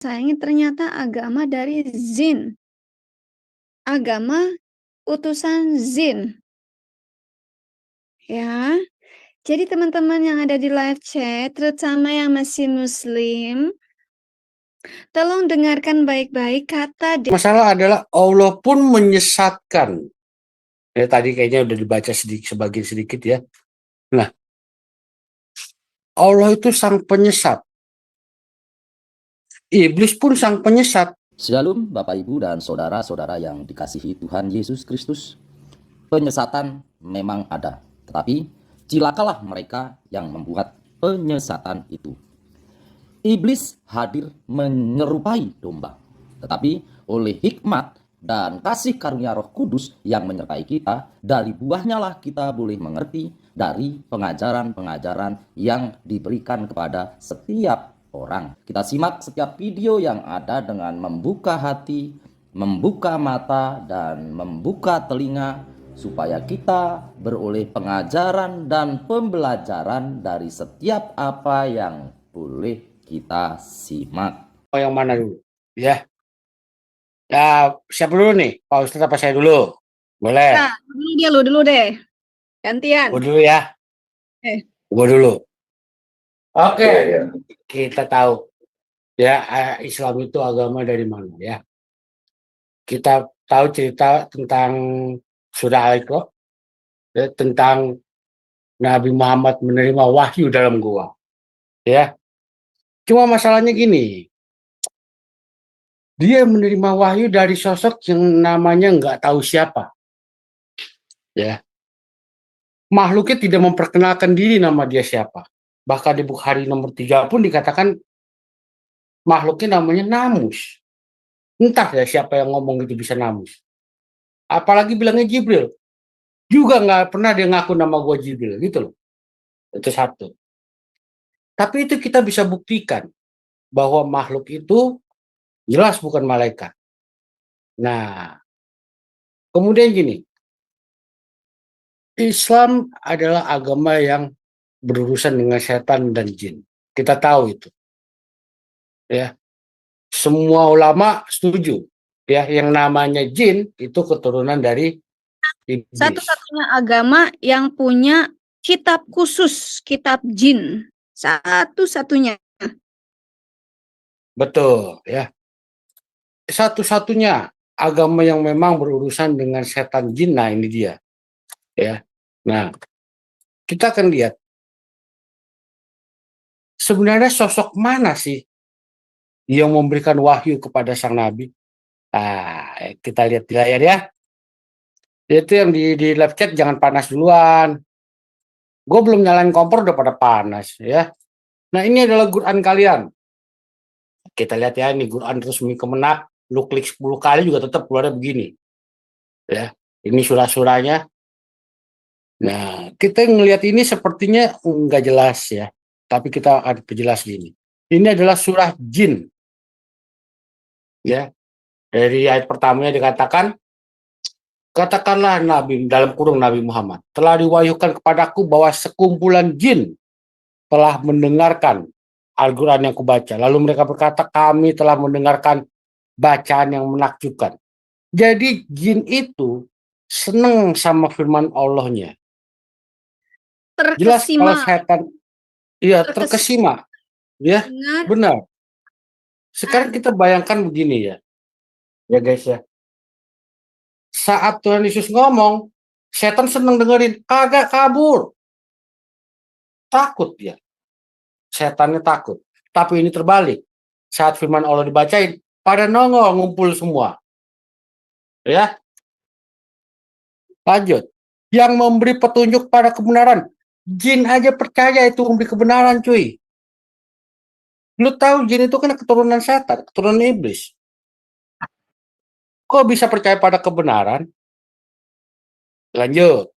Ini ternyata agama dari Jin. Agama utusan Jin. Ya. Jadi teman-teman yang ada di live chat, terutama yang masih muslim, tolong dengarkan baik-baik kata Masalah adalah Allah pun menyesatkan. Ya, tadi kayaknya udah dibaca sebagian sedikit ya. Nah, Allah itu sang penyesat. Iblis pun sang penyesat. Shalom Bapak Ibu dan saudara-saudara yang dikasihi Tuhan Yesus Kristus. Penyesatan memang ada, tetapi cilakalah mereka yang membuat penyesatan itu. Iblis hadir menyerupai domba, tetapi oleh hikmat dan kasih karunia Roh Kudus yang menyertai kita, dari buahnya lah kita boleh mengerti dari pengajaran-pengajaran yang diberikan kepada setiap orang. Kita simak setiap video yang ada dengan membuka hati, membuka mata, dan membuka telinga, supaya kita beroleh pengajaran dan pembelajaran dari setiap apa yang boleh kita simak. Yang mana dulu? Ya. Ya, siapa dulu nih? Pak Ustadz apa saya dulu? Boleh. Nah, dia dulu deh. Gantian. Gue dulu ya. Gue dulu. Oke. Kita tahu ya, Islam itu agama dari mana ya? Kita tahu cerita tentang surah Al-Iqra, ya, tentang Nabi Muhammad menerima wahyu dalam gua. Ya. Cuma masalahnya gini, dia menerima wahyu dari sosok yang namanya nggak tahu siapa. Ya. Makhluknya tidak memperkenalkan diri nama dia siapa. Bahkan di Bukhari nomor 3 pun dikatakan makhluknya namanya Namus. Entah ya siapa yang ngomong gitu bisa Namus. Apalagi bilangnya Jibril. Juga nggak pernah dia ngaku nama gua Jibril gitu loh. Itu satu. Tapi itu kita bisa buktikan bahwa makhluk itu jelas bukan malaikat. Nah, kemudian gini, Islam adalah agama yang berurusan dengan setan dan jin. Kita tahu itu. Ya. Semua ulama setuju. Ya, yang namanya jin itu keturunan dari iblis. Satu-satunya agama yang punya kitab khusus, kitab jin. Satu-satunya. Betul, ya. Satu-satunya agama yang memang berurusan dengan setan jin, nah ini dia. Ya. Nah, kita akan lihat sebenarnya sosok mana sih yang memberikan wahyu kepada sang nabi. Nah, kita lihat di layar ya. Itu yang di live chat jangan panas duluan. Gue belum nyalain kompor udah pada panas ya. Nah, ini adalah Quran kalian. Kita lihat ya, ini Quran resmi Kemenak. Lu klik 10 kali juga tetap keluarnya begini. Ya, ini surah-surahnya. Nah, kita ngelihat ini sepertinya nggak jelas ya. Tapi kita akan perjelas gini. Ini adalah surah jin. Ya, dari ayat pertamanya dikatakan, katakanlah Nabi, dalam kurung Nabi Muhammad, telah diwahyukan kepadaku bahwa sekumpulan jin telah mendengarkan Al-Quran yang kubaca. Lalu mereka berkata, kami telah mendengarkan bacaan yang menakjubkan. Jadi jin itu seneng sama firman Allahnya. Jelas kalau setan, iya terkesima. Ya, benar. Sekarang kita bayangkan begini ya. Ya guys ya. Saat Tuhan Yesus ngomong, setan seneng dengerin, kagak kabur. Takut dia. Setannya takut. Tapi ini terbalik. Saat firman Allah dibacain, pada nongol ngumpul semua. Ya. Lanjut. Yang memberi petunjuk pada kebenaran. Jin aja percaya itu memberi kebenaran, cuy. Lu tahu jin itu kan keturunan setan, keturunan iblis. Kok bisa percaya pada kebenaran? Lanjut.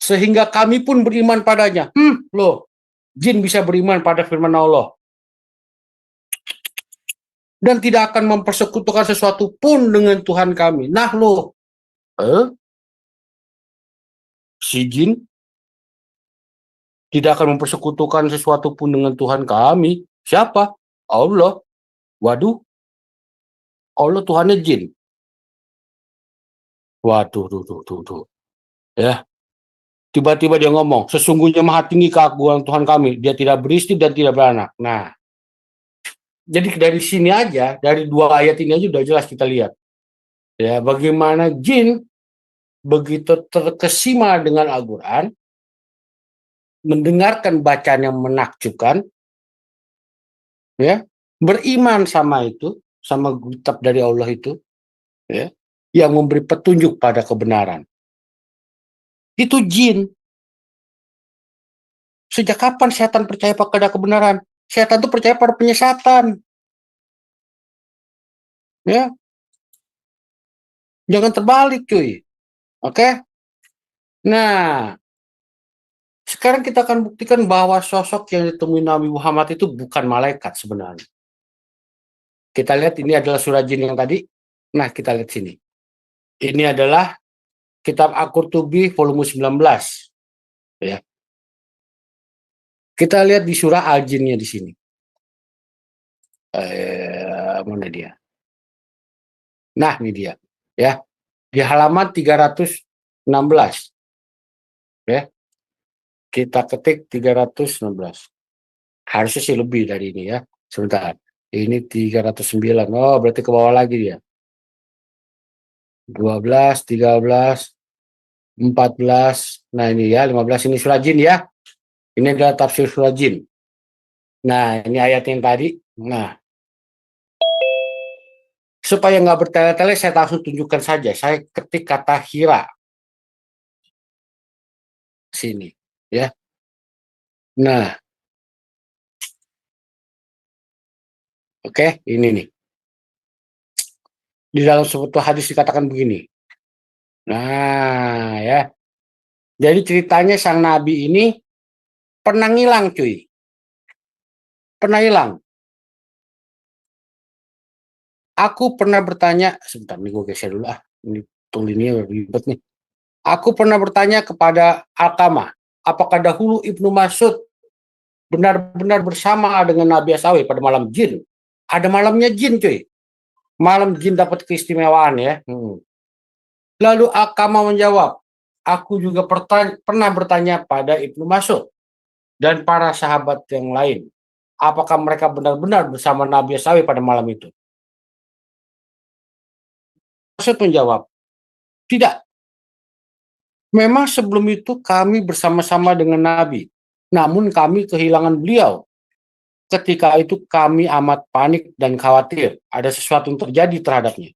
Sehingga kami pun beriman padanya. Loh. Jin bisa beriman pada firman Allah. Dan tidak akan mempersekutukan sesuatu pun dengan Tuhan kami. Nah loh. Si jin tidak akan mempersekutukan sesuatu pun dengan Tuhan kami. Siapa? Allah. Waduh, Allah Tuhannya jin. Waduh, duh. Ya, tiba-tiba dia ngomong, sesungguhnya maha tinggi keagungan Tuhan kami, dia tidak beristri dan tidak beranak. Nah, jadi dari sini aja, dari dua ayat ini aja udah jelas kita lihat. Ya, bagaimana jin begitu terkesima dengan Al-Quran, mendengarkan bacaan yang menakjubkan, ya, beriman sama itu, sama kitab dari Allah itu, ya, yang memberi petunjuk pada kebenaran. Itu jin. Sejak kapan setan percaya pada kebenaran? Setan itu percaya pada penyesatan. Ya, jangan terbalik, cuy. Oke? Nah, sekarang kita akan buktikan bahwa sosok yang ditemui Nabi Muhammad itu bukan malaikat sebenarnya. Kita lihat ini adalah surah jin yang tadi. Nah, kita lihat sini. Ini adalah kitab Al-Qurtubi volume 19. Ya. Kita lihat di surah Al-Jinnya di sini. Mana dia? Nah, ini dia. Ya. Di halaman 316. Ya. Kita ketik 316. Harusnya sih lebih dari ini ya. Sebentar. Ini 309. Oh, berarti ke bawah lagi dia. 12, 13, 14. Nah, ini ya, 15 ini surah jin ya. Ini adalah tafsir surah jin. Nah, ini ayat yang tadi. Nah, supaya nggak bertele-tele, saya langsung tunjukkan saja. Saya ketik kata Hira. Sini. Ya. Nah, oke, ini nih. Di dalam sebuah hadis dikatakan begini. Nah, ya. Jadi ceritanya sang nabi ini pernah ngilang, cuy. Pernah hilang. Aku pernah bertanya, sebentar nih gue geser dulu ah. Ini tulisannya ribet nih. Aku pernah bertanya kepada Alqamah, apakah dahulu Ibnu Mas'ud benar-benar bersama dengan Nabi Asawi pada malam jin? Ada malamnya jin, cuy. Malam jin dapat keistimewaan ya. Lalu Alqamah menjawab, aku juga pernah bertanya pada Ibnu Mas'ud dan para sahabat yang lain, apakah mereka benar-benar bersama Nabi Asawi pada malam itu? Mas'ud menjawab, tidak. Memang sebelum itu kami bersama-sama dengan Nabi, namun kami kehilangan beliau. Ketika itu kami amat panik dan khawatir ada sesuatu yang terjadi terhadapnya.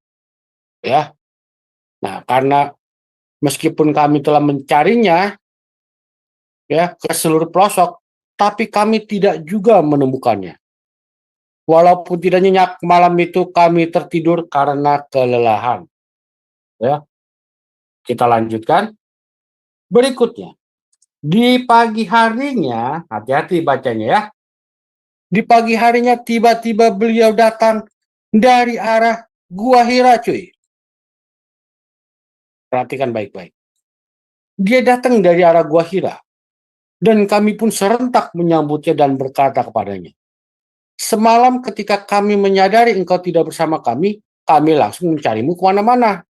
Ya, nah karena meskipun kami telah mencarinya, ya ke seluruh pelosok, tapi kami tidak juga menemukannya. Walaupun tidak nyenyak malam itu kami tertidur karena kelelahan. Ya, kita lanjutkan. Berikutnya, di pagi harinya, hati-hati bacanya ya. Di pagi harinya tiba-tiba beliau datang dari arah Gua Hira, cuy. Perhatikan baik-baik. Dia datang dari arah Gua Hira. Dan kami pun serentak menyambutnya dan berkata kepadanya, semalam ketika kami menyadari engkau tidak bersama kami langsung mencarimu kemana-mana.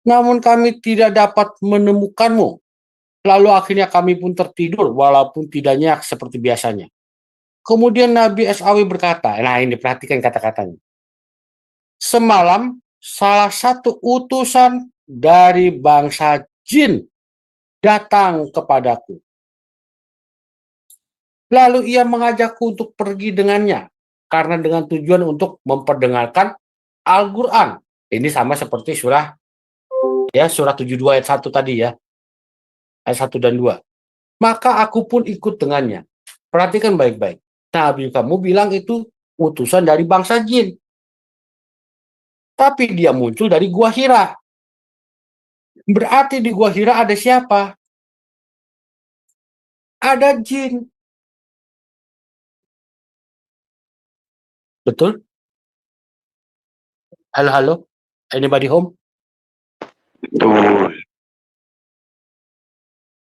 Namun kami tidak dapat menemukanmu. Lalu akhirnya kami pun tertidur walaupun tidak nyenyak seperti biasanya. Kemudian Nabi Asawi berkata, nah ini perhatikan kata-katanya. Semalam salah satu utusan dari bangsa jin datang kepadaku. Lalu ia mengajakku untuk pergi dengannya karena dengan tujuan untuk memperdengarkan Al-Quran. Ini sama seperti surah 72 ayat 1 tadi ya. Ayat 1 dan 2. Maka aku pun ikut dengannya. Perhatikan baik-baik. Nabi kamu bilang itu utusan dari bangsa jin. Tapi dia muncul dari Gua Hira. Berarti di Gua Hira ada siapa? Ada jin. Betul? Halo? Anybody home? Betul.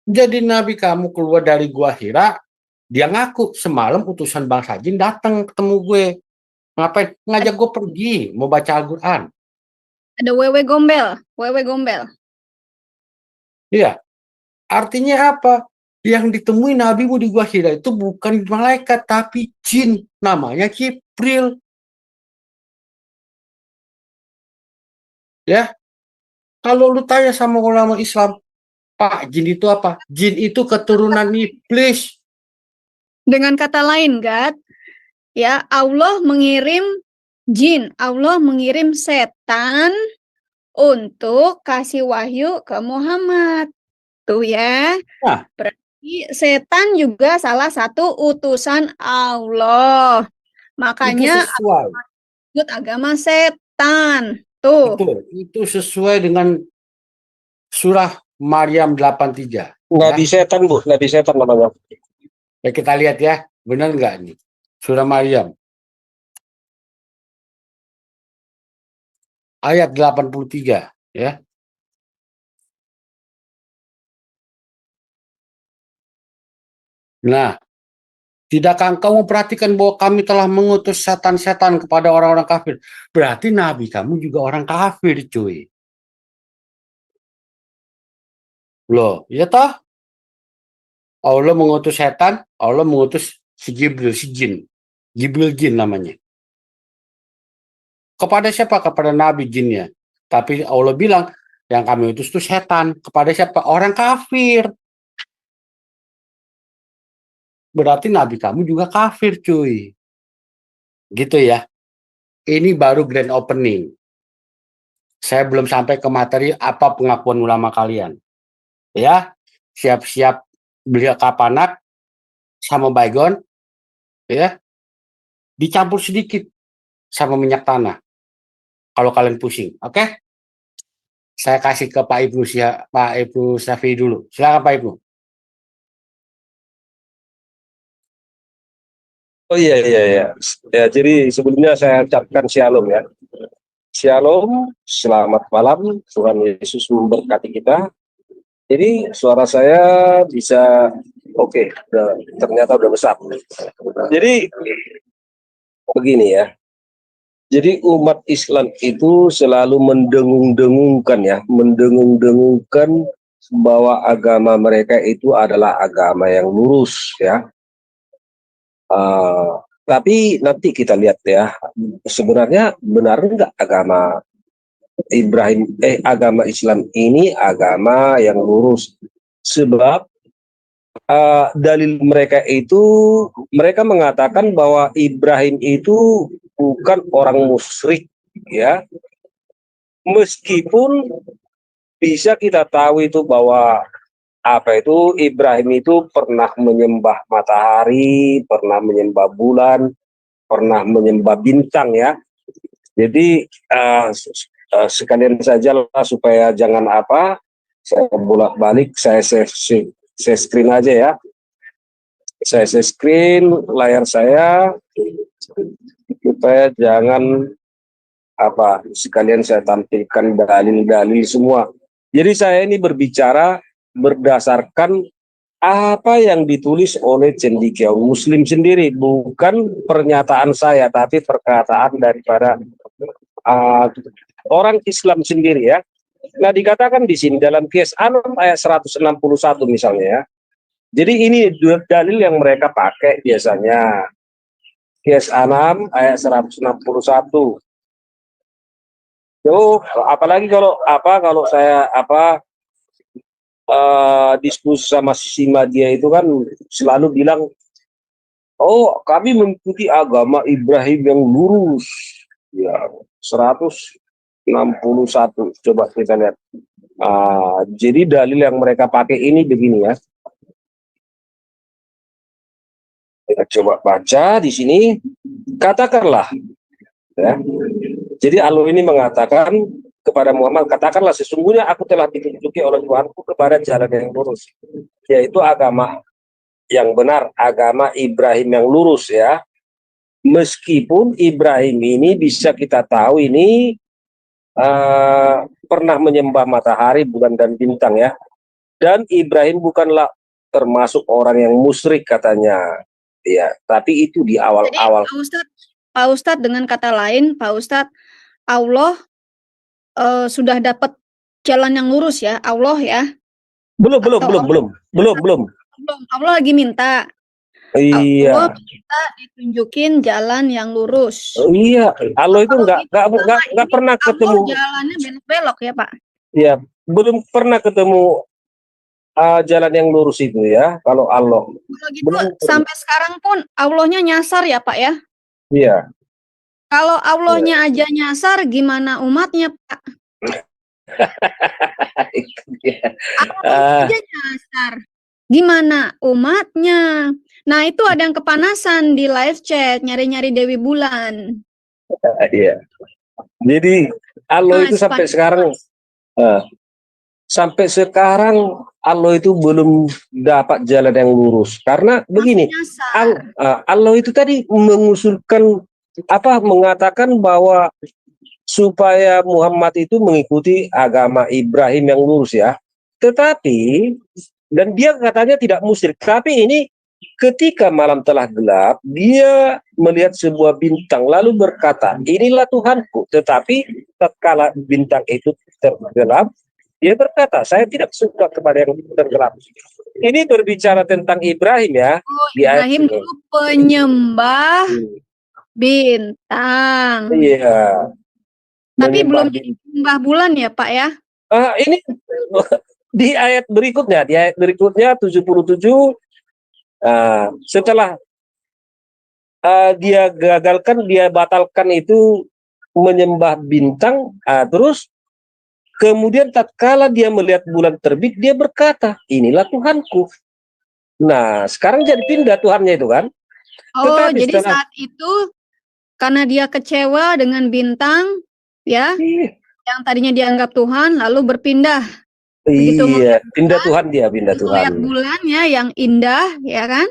Jadi Nabi kamu keluar dari Gua Hira, dia ngaku semalam utusan bangsa jin datang ketemu gue. Ngapain? Ngajak gue pergi, mau baca Al-Quran. Ada wewe gombel, wewe gombel. Iya. Artinya apa? Yang ditemui Nabi di Gua Hira itu bukan malaikat, tapi jin. Namanya Jibril. Ya. Kalau lu tanya sama ulama Islam, Pak, jin itu apa? Jin itu keturunan iblis. Dengan kata lain, Gad, ya Allah mengirim jin, Allah mengirim setan untuk kasih wahyu ke Muhammad. Tuh ya. Nah, berarti setan juga salah satu utusan Allah. itu Makanya sesuai. ikut agama setan. Tuh. Betul. Itu sesuai dengan surah Maryam 83. Nabi setan, Bu. Nabi setan namanya. Ya, kita lihat ya. Benar nggak nih? Surah Maryam. Ayat 83. Ya. Nah, tidakkah engkau memperhatikan bahwa kami telah mengutus setan-setan kepada orang-orang kafir? Berarti nabi kamu juga orang kafir, cuy. Loh, ya toh? Allah mengutus setan, Allah mengutus si Jibril, si jin. Jibril jin namanya. Kepada siapa? Kepada nabi jinnya. Tapi Allah bilang, yang kami utus itu setan. Kepada siapa? Orang kafir. Berarti nabi kamu juga kafir, cuy. Gitu ya. Ini baru grand opening. Saya belum sampai ke materi apa pengakuan ulama kalian. Ya, siap-siap beli kapanak sama baygon, ya, dicampur sedikit sama minyak tanah. Kalau kalian pusing, oke? Saya kasih ke Pak Ibnu Syafi'i dulu. Silakan Pak Ibnu. Oh iya. Ya, jadi sebelumnya saya ucapkan shalom ya. Shalom, selamat malam. Tuhan Yesus memberkati kita. Jadi suara saya bisa oke, ternyata udah besar. Jadi begini ya. Jadi umat Islam itu selalu mendengung-dengungkan ya, mendengung-dengungkan bahwa agama mereka itu adalah agama yang lurus ya. Tapi nanti kita lihat ya, sebenarnya benar nggak agama agama Islam ini agama yang lurus? Sebab dalil mereka itu, mereka mengatakan bahwa Ibrahim itu bukan orang musyrik ya, meskipun bisa kita tahu itu bahwa Ibrahim itu pernah menyembah matahari, pernah menyembah bulan, pernah menyembah bintang ya. Jadi sekalian saja lah supaya jangan saya bolak-balik, saya screen aja ya. Saya screen layar saya supaya jangan sekalian saya tampilkan dalil-dalil semua. Jadi saya ini berbicara berdasarkan apa yang ditulis oleh cendekiawan Muslim sendiri, bukan pernyataan saya, tapi perkataan daripada orang Islam sendiri ya. Nah, dikatakan di sini dalam Qiyas 6 ayat 161 misalnya ya. Jadi ini dalil yang mereka pakai biasanya. Qiyas 6 ayat 161. Tuh, apalagi kalau saya diskusi sama si Madia itu kan selalu bilang, oh kami mengikuti agama Ibrahim yang lurus ya. 161 coba kita lihat. Jadi dalil yang mereka pakai ini begini ya, kita coba baca di sini. Katakanlah ya, jadi Allah ini mengatakan kepada Muhammad, katakanlah sesungguhnya aku telah ditunjuki oleh Tuhanku kepada jalan yang lurus, yaitu agama yang benar, agama Ibrahim yang lurus ya. Meskipun Ibrahim ini bisa kita tahu ini pernah menyembah matahari, bulan dan bintang ya. Dan Ibrahim bukanlah termasuk orang yang musyrik katanya ya, tapi itu di awal-awal. Pak Ustadz, dengan kata lain, Pak Ustadz, Allah sudah dapat jalan yang lurus ya, Allah ya? Belum, belum, Atau belum, belum, belum, belum. belum? Allah lagi minta. Allah Iya, minta ditunjukin jalan yang lurus. iya. Allah itu Kalau gitu selama nggak ini pernah Allah ketemu. jalannya belok-belok ya, Pak? Ya, belum pernah ketemu jalan yang lurus itu ya. Kalau Allah Kalau gitu belum pernah. sampai sekarang pun Allahnya nyasar ya, Pak ya? Iya. Kalau Allahnya aja nyasar, gimana umatnya, Pak? Allahnya Ah, aja nyasar, gimana umatnya? Nah, itu ada yang kepanasan di live chat, nyari-nyari Dewi Bulan. iya. Jadi Allah itu Mas, sampai panik, sekarang, Mas. sampai sekarang Allah itu belum dapat jalan yang lurus. Karena Masih begini, nyasar. Allah itu tadi mengusulkan mengatakan bahwa supaya Muhammad itu mengikuti agama Ibrahim yang lurus ya. Tetapi dan dia katanya tidak musyrik. Tapi ini ketika malam telah gelap, dia melihat sebuah bintang lalu berkata, "Inilah Tuhanku." Tetapi tatkala bintang itu tergelap, dia berkata, "Saya tidak suka kepada yang tergelap." Ini berbicara tentang Ibrahim ya, Oh, di ayat Ibrahim dulu penyembah bintang. Iya, Tapi menyembah belum jadi penyembah bulan ya, Pak ya? ini di ayat berikutnya 77, setelah dia batalkan itu menyembah bintang, terus kemudian tatkala dia melihat bulan terbit, dia berkata, "Inilah Tuhanku." Nah, sekarang jadi pindah Tuhannya itu kan. Oh, Tetapi jadi setelah saat itu karena dia kecewa dengan bintang, ya, yang tadinya dianggap Tuhan, lalu berpindah. Begitu iya, pindah Tuhan dia, pindah melihat Tuhan. bulannya yang indah, ya kan?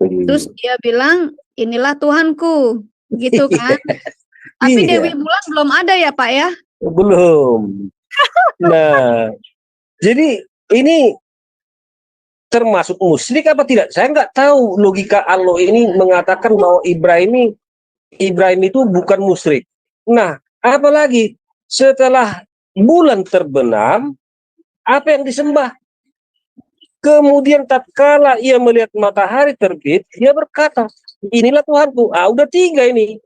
Terus Iya. dia bilang, "Inilah Tuhanku." Gitu kan? Tapi Dewi Iya, Bulan belum ada ya, Pak ya? belum. Nah, jadi ini termasuk musyrik apa tidak? Saya nggak tahu logika Allah ini mengatakan bahwa Ibrahim itu bukan musyrik. Nah, apalagi setelah bulan terbenam, apa yang disembah? Kemudian tatkala ia melihat matahari terbit, dia berkata, "Inilah Tuhanku." Udah tiga ini.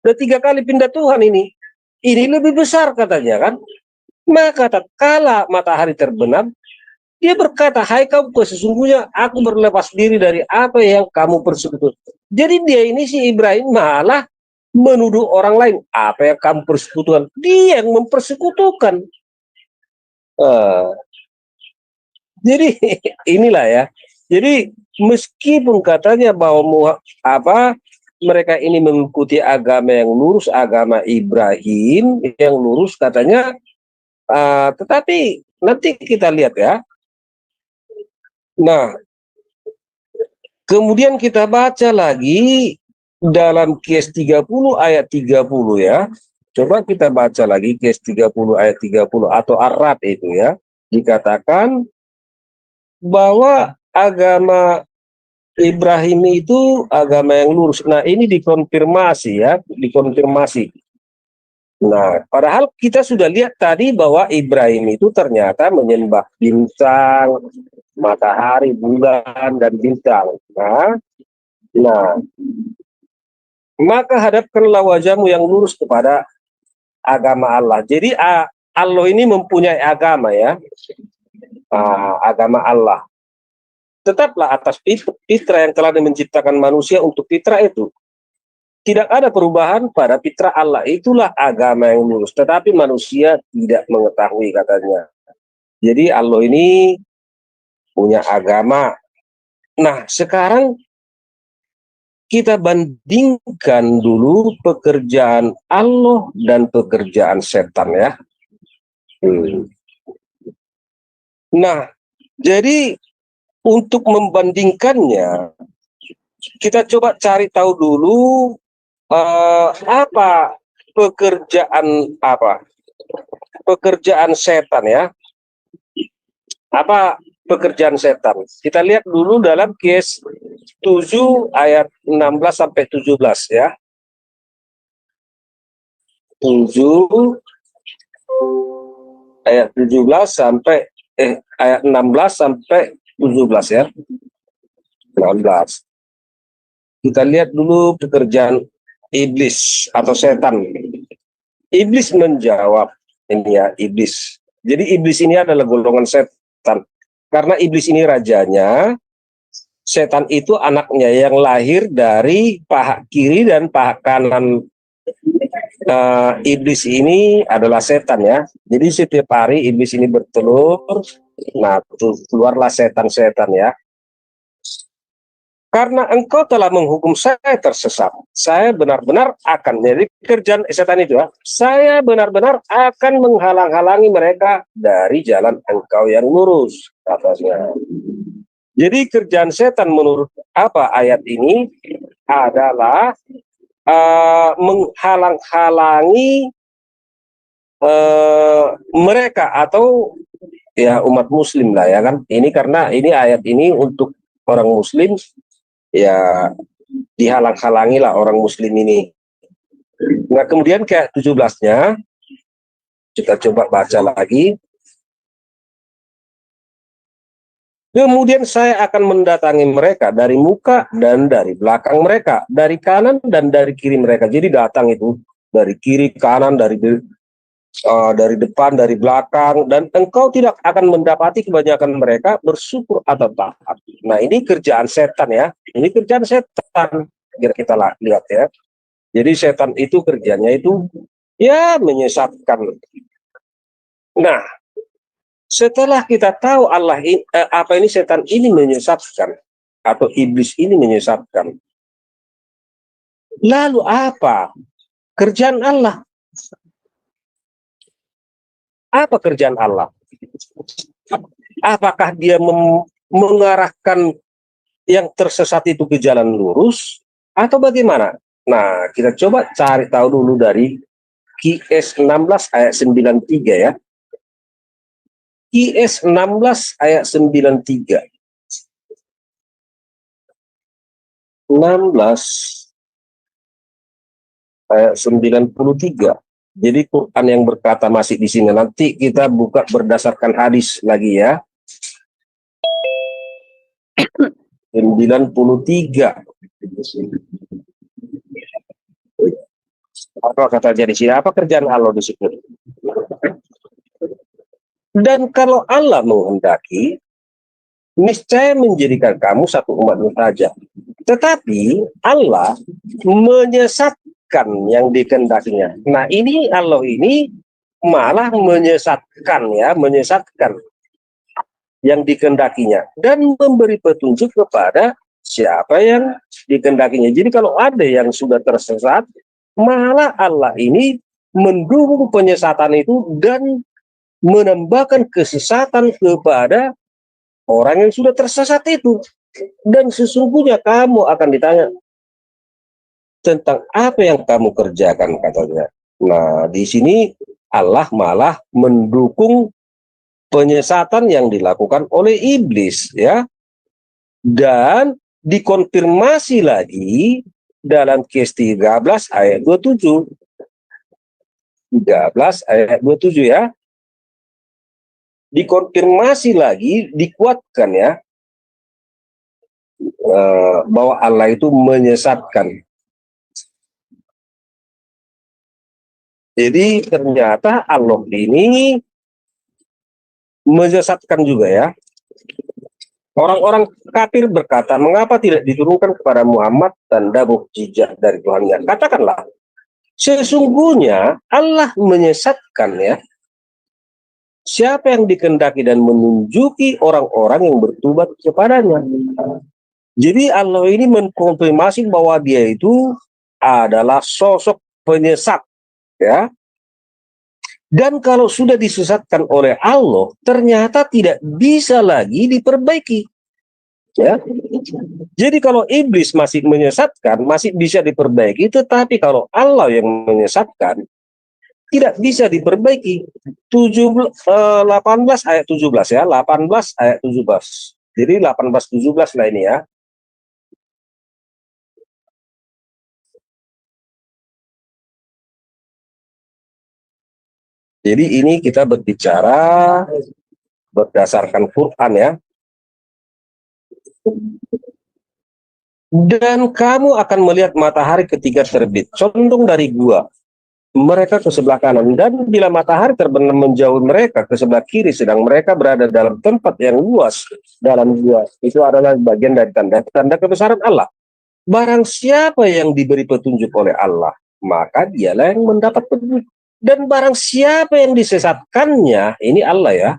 Udah tiga kali pindah Tuhan ini. Ini lebih besar katanya kan. Maka tatkala matahari terbenam, dia berkata, "Hai kaum, sesungguhnya aku berlepas diri dari apa yang kamu persekutukan." Jadi dia ini si Ibrahim malah menuduh orang lain, "Apa yang kamu persekutukan?" Dia yang mempersekutukan. Jadi inilah ya. Jadi meskipun katanya bahwa mereka ini mengikuti agama yang lurus, agama Ibrahim yang lurus katanya, tetapi nanti kita lihat ya. Nah, kemudian kita baca lagi dalam Qiyas 30 ayat 30 ya. Coba kita baca lagi Qiyas 30 ayat 30 atau Ar-Ra'd itu ya. Dikatakan bahwa agama Ibrahim itu agama yang lurus. Nah, ini dikonfirmasi ya, dikonfirmasi. Nah, padahal kita sudah lihat tadi bahwa Ibrahim itu ternyata menyembah bintang, matahari, bulan, dan bintang. Nah, maka hadapkanlah wajahmu yang lurus kepada agama Allah. Jadi Allah ini mempunyai agama ya, agama Allah. Tetaplah atas fitrah yang telah menciptakan manusia untuk fitrah itu. Tidak ada perubahan pada fitrah Allah. Itulah agama yang lurus. Tetapi manusia tidak mengetahui katanya. Jadi Allah ini punya agama. Nah, sekarang kita bandingkan dulu pekerjaan Allah dan pekerjaan setan ya. Nah, jadi untuk membandingkannya, kita coba cari tahu dulu apa pekerjaan setan ya. Apa pekerjaan setan? Kita lihat dulu dalam Qiyas 7 ayat 16 sampai 17 ya. 7 ayat 17 sampai ayat 16 sampai 17 ya. 16. Kita lihat dulu pekerjaan iblis atau setan. Iblis menjawab, ini ya, iblis. Jadi iblis ini adalah golongan setan. Karena iblis ini rajanya, setan itu anaknya yang lahir dari paha kiri dan paha kanan. Iblis ini adalah setan ya. Jadi setiap hari iblis ini bertelur. Nah, keluarlah setan-setan ya. Karena engkau telah menghukum saya tersesat, saya benar-benar akan, jadi kerjaan setan itu ya, saya benar-benar akan menghalang-halangi mereka dari jalan engkau yang lurus, katanya. Jadi kerjaan setan menurut apa ayat ini adalah menghalang-halangi mereka atau ya umat muslim lah ya kan. Ini karena ini ayat ini untuk orang muslim, ya dihalang-halangi lah orang muslim ini. Nah kemudian kayak 17-nya kita coba baca lagi. Kemudian saya akan mendatangi mereka dari muka dan dari belakang mereka, dari kanan dan dari kiri mereka. Jadi datang itu dari kiri, kanan, dari depan, dari belakang, dan engkau tidak akan mendapati kebanyakan mereka bersyukur atau taat. Nah ini kerjaan setan ya, ini kerjaan setan. Biar kita lihat ya. Jadi setan itu kerjanya itu ya menyesatkan. Nah setelah kita tahu Allah ini, apa ini setan ini menyesatkan atau iblis ini menyesatkan, lalu apa kerjaan Allah? Apa kerjaan Allah? Apakah dia mengarahkan yang tersesat itu ke jalan lurus atau bagaimana? Nah, kita coba cari tahu dulu dari QS 16 ayat 93 ya. QS 16 ayat 93. 16 ayat 93. Jadi Quran yang berkata masih di sini. Nanti kita buka berdasarkan hadis lagi ya. 93. Apa kata jadi sini? Apa kerjaan Allah di situ? Dan kalau Allah menghendaki, niscaya menjadikan kamu satu umat saja. Tetapi Allah menyesatkan yang dikehendakinya. Nah ini Allah ini malah menyesatkan ya, menyesatkan yang dikehendakinya dan memberi petunjuk kepada siapa yang dikehendakinya. Jadi kalau ada yang sudah tersesat, malah Allah ini mendukung penyesatan itu dan menambahkan kesesatan kepada orang yang sudah tersesat itu. Dan sesungguhnya kamu akan ditanya tentang apa yang kamu kerjakan, katanya. Nah, di sini Allah malah mendukung penyesatan yang dilakukan oleh iblis ya. Dan dikonfirmasi lagi dalam Qiyas 13 ayat 27. 13 ayat 27 ya. Dikonfirmasi lagi, dikuatkan ya, bahwa Allah itu menyesatkan. Jadi ternyata Allah ini menyesatkan juga ya. Orang-orang kafir berkata, mengapa tidak diturunkan kepada Muhammad tanda mukjizat dari Tuhannya? Katakanlah, sesungguhnya Allah menyesatkan ya siapa yang dikehendaki dan menunjuki orang-orang yang bertobat kepadanya. Jadi Allah ini mengkonfirmasi bahwa dia itu adalah sosok penyesat ya. Dan kalau sudah disesatkan oleh Allah, ternyata tidak bisa lagi diperbaiki ya. Jadi kalau iblis masih menyesatkan, masih bisa diperbaiki, tetapi kalau Allah yang menyesatkan, tidak bisa diperbaiki. 18 ayat 17 ya, 18 ayat 17. Jadi 18 17 lah ini ya. Jadi ini kita berbicara berdasarkan Quran ya. Dan kamu akan melihat matahari ketika terbit, condong dari gua mereka ke sebelah kanan, dan bila matahari terbenam menjauh mereka ke sebelah kiri, sedang mereka berada dalam tempat yang luas dalam gua. Itu adalah bagian dari tanda-tanda kebesaran Allah. Barang siapa yang diberi petunjuk oleh Allah, maka dialah yang mendapat petunjuk. Dan barang siapa yang disesatkannya, ini Allah ya,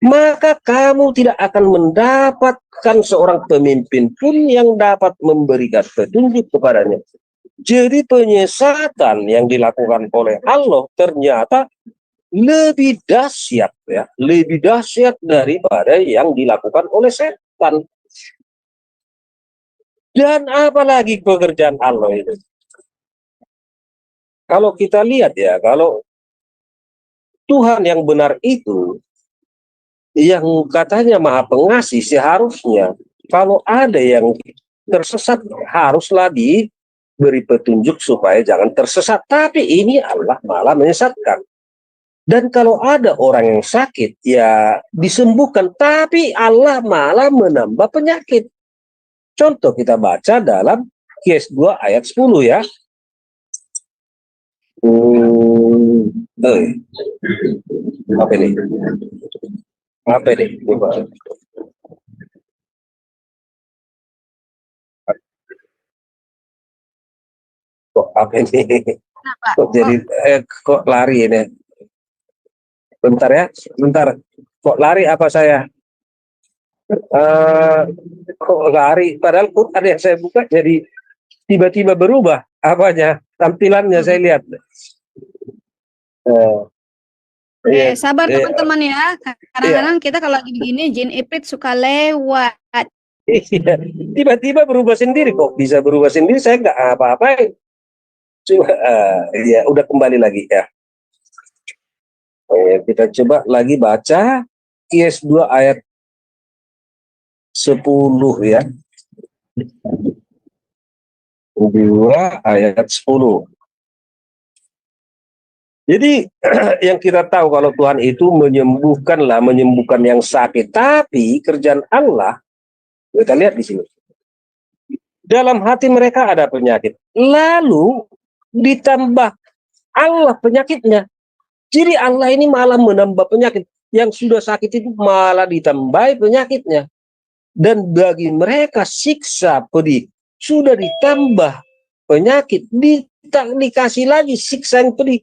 maka kamu tidak akan mendapatkan seorang pemimpin pun yang dapat memberikan petunjuk kepadanya. Jadi penyesatan yang dilakukan oleh Allah ternyata lebih dahsyat ya, lebih dahsyat daripada yang dilakukan oleh setan. Dan apalagi pekerjaan Allah itu. Kalau kita lihat ya, kalau Tuhan yang benar itu, yang katanya Maha Pengasih, seharusnya kalau ada yang tersesat haruslah diberi petunjuk supaya jangan tersesat. Tapi ini Allah malah menyesatkan. Dan kalau ada orang yang sakit, ya disembuhkan, tapi Allah malah menambah penyakit. Contoh kita baca dalam Qiyas 2 ayat 10 ya. Apa ini? Apa ini? Kok apa ini? Kok jadi kok lari ini? Bentar ya, bentar. Kok lari apa saya? Kok lari? Padahal Quran yang saya buka jadi tiba-tiba berubah apanya, tampilannya saya lihat. Sabar teman-teman ya. Kadang-kadang kita kalau lagi begini jin iprit suka lewat. Iya, tiba-tiba berubah sendiri. Kok bisa berubah sendiri? Saya nggak apa-apa. Cuma ya udah kembali lagi ya. Kita coba lagi baca Qiyas 2 ayat 10 ya. 2 ayat 10. Jadi yang kita tahu kalau Tuhan itu menyembuhkan yang sakit. Tapi kerjaan Allah, kita lihat di sini. Dalam hati mereka ada penyakit. Lalu ditambah Allah penyakitnya. Jadi Allah ini malah menambah penyakit. Yang sudah sakit itu malah ditambah penyakitnya. Dan bagi mereka siksa pedih. Sudah ditambah penyakit. Dikasih lagi siksa yang pedih.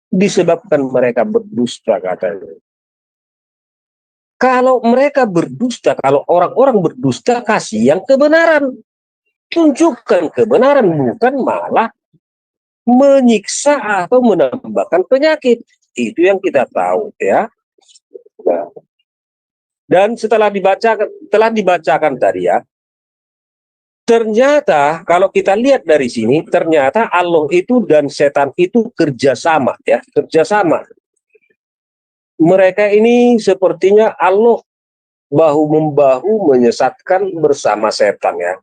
Disebabkan mereka berdusta katanya. Kalau mereka berdusta, kalau orang-orang berdusta, kasih yang kebenaran. Tunjukkan kebenaran, bukan malah menyiksa atau menambahkan penyakit. Itu yang kita tahu ya. Nah, dan setelah dibacakan tadi ya, ternyata kalau kita lihat dari sini, ternyata Allah itu dan setan itu kerjasama ya, kerjasama. Mereka ini sepertinya Allah bahu-membahu menyesatkan bersama setan ya.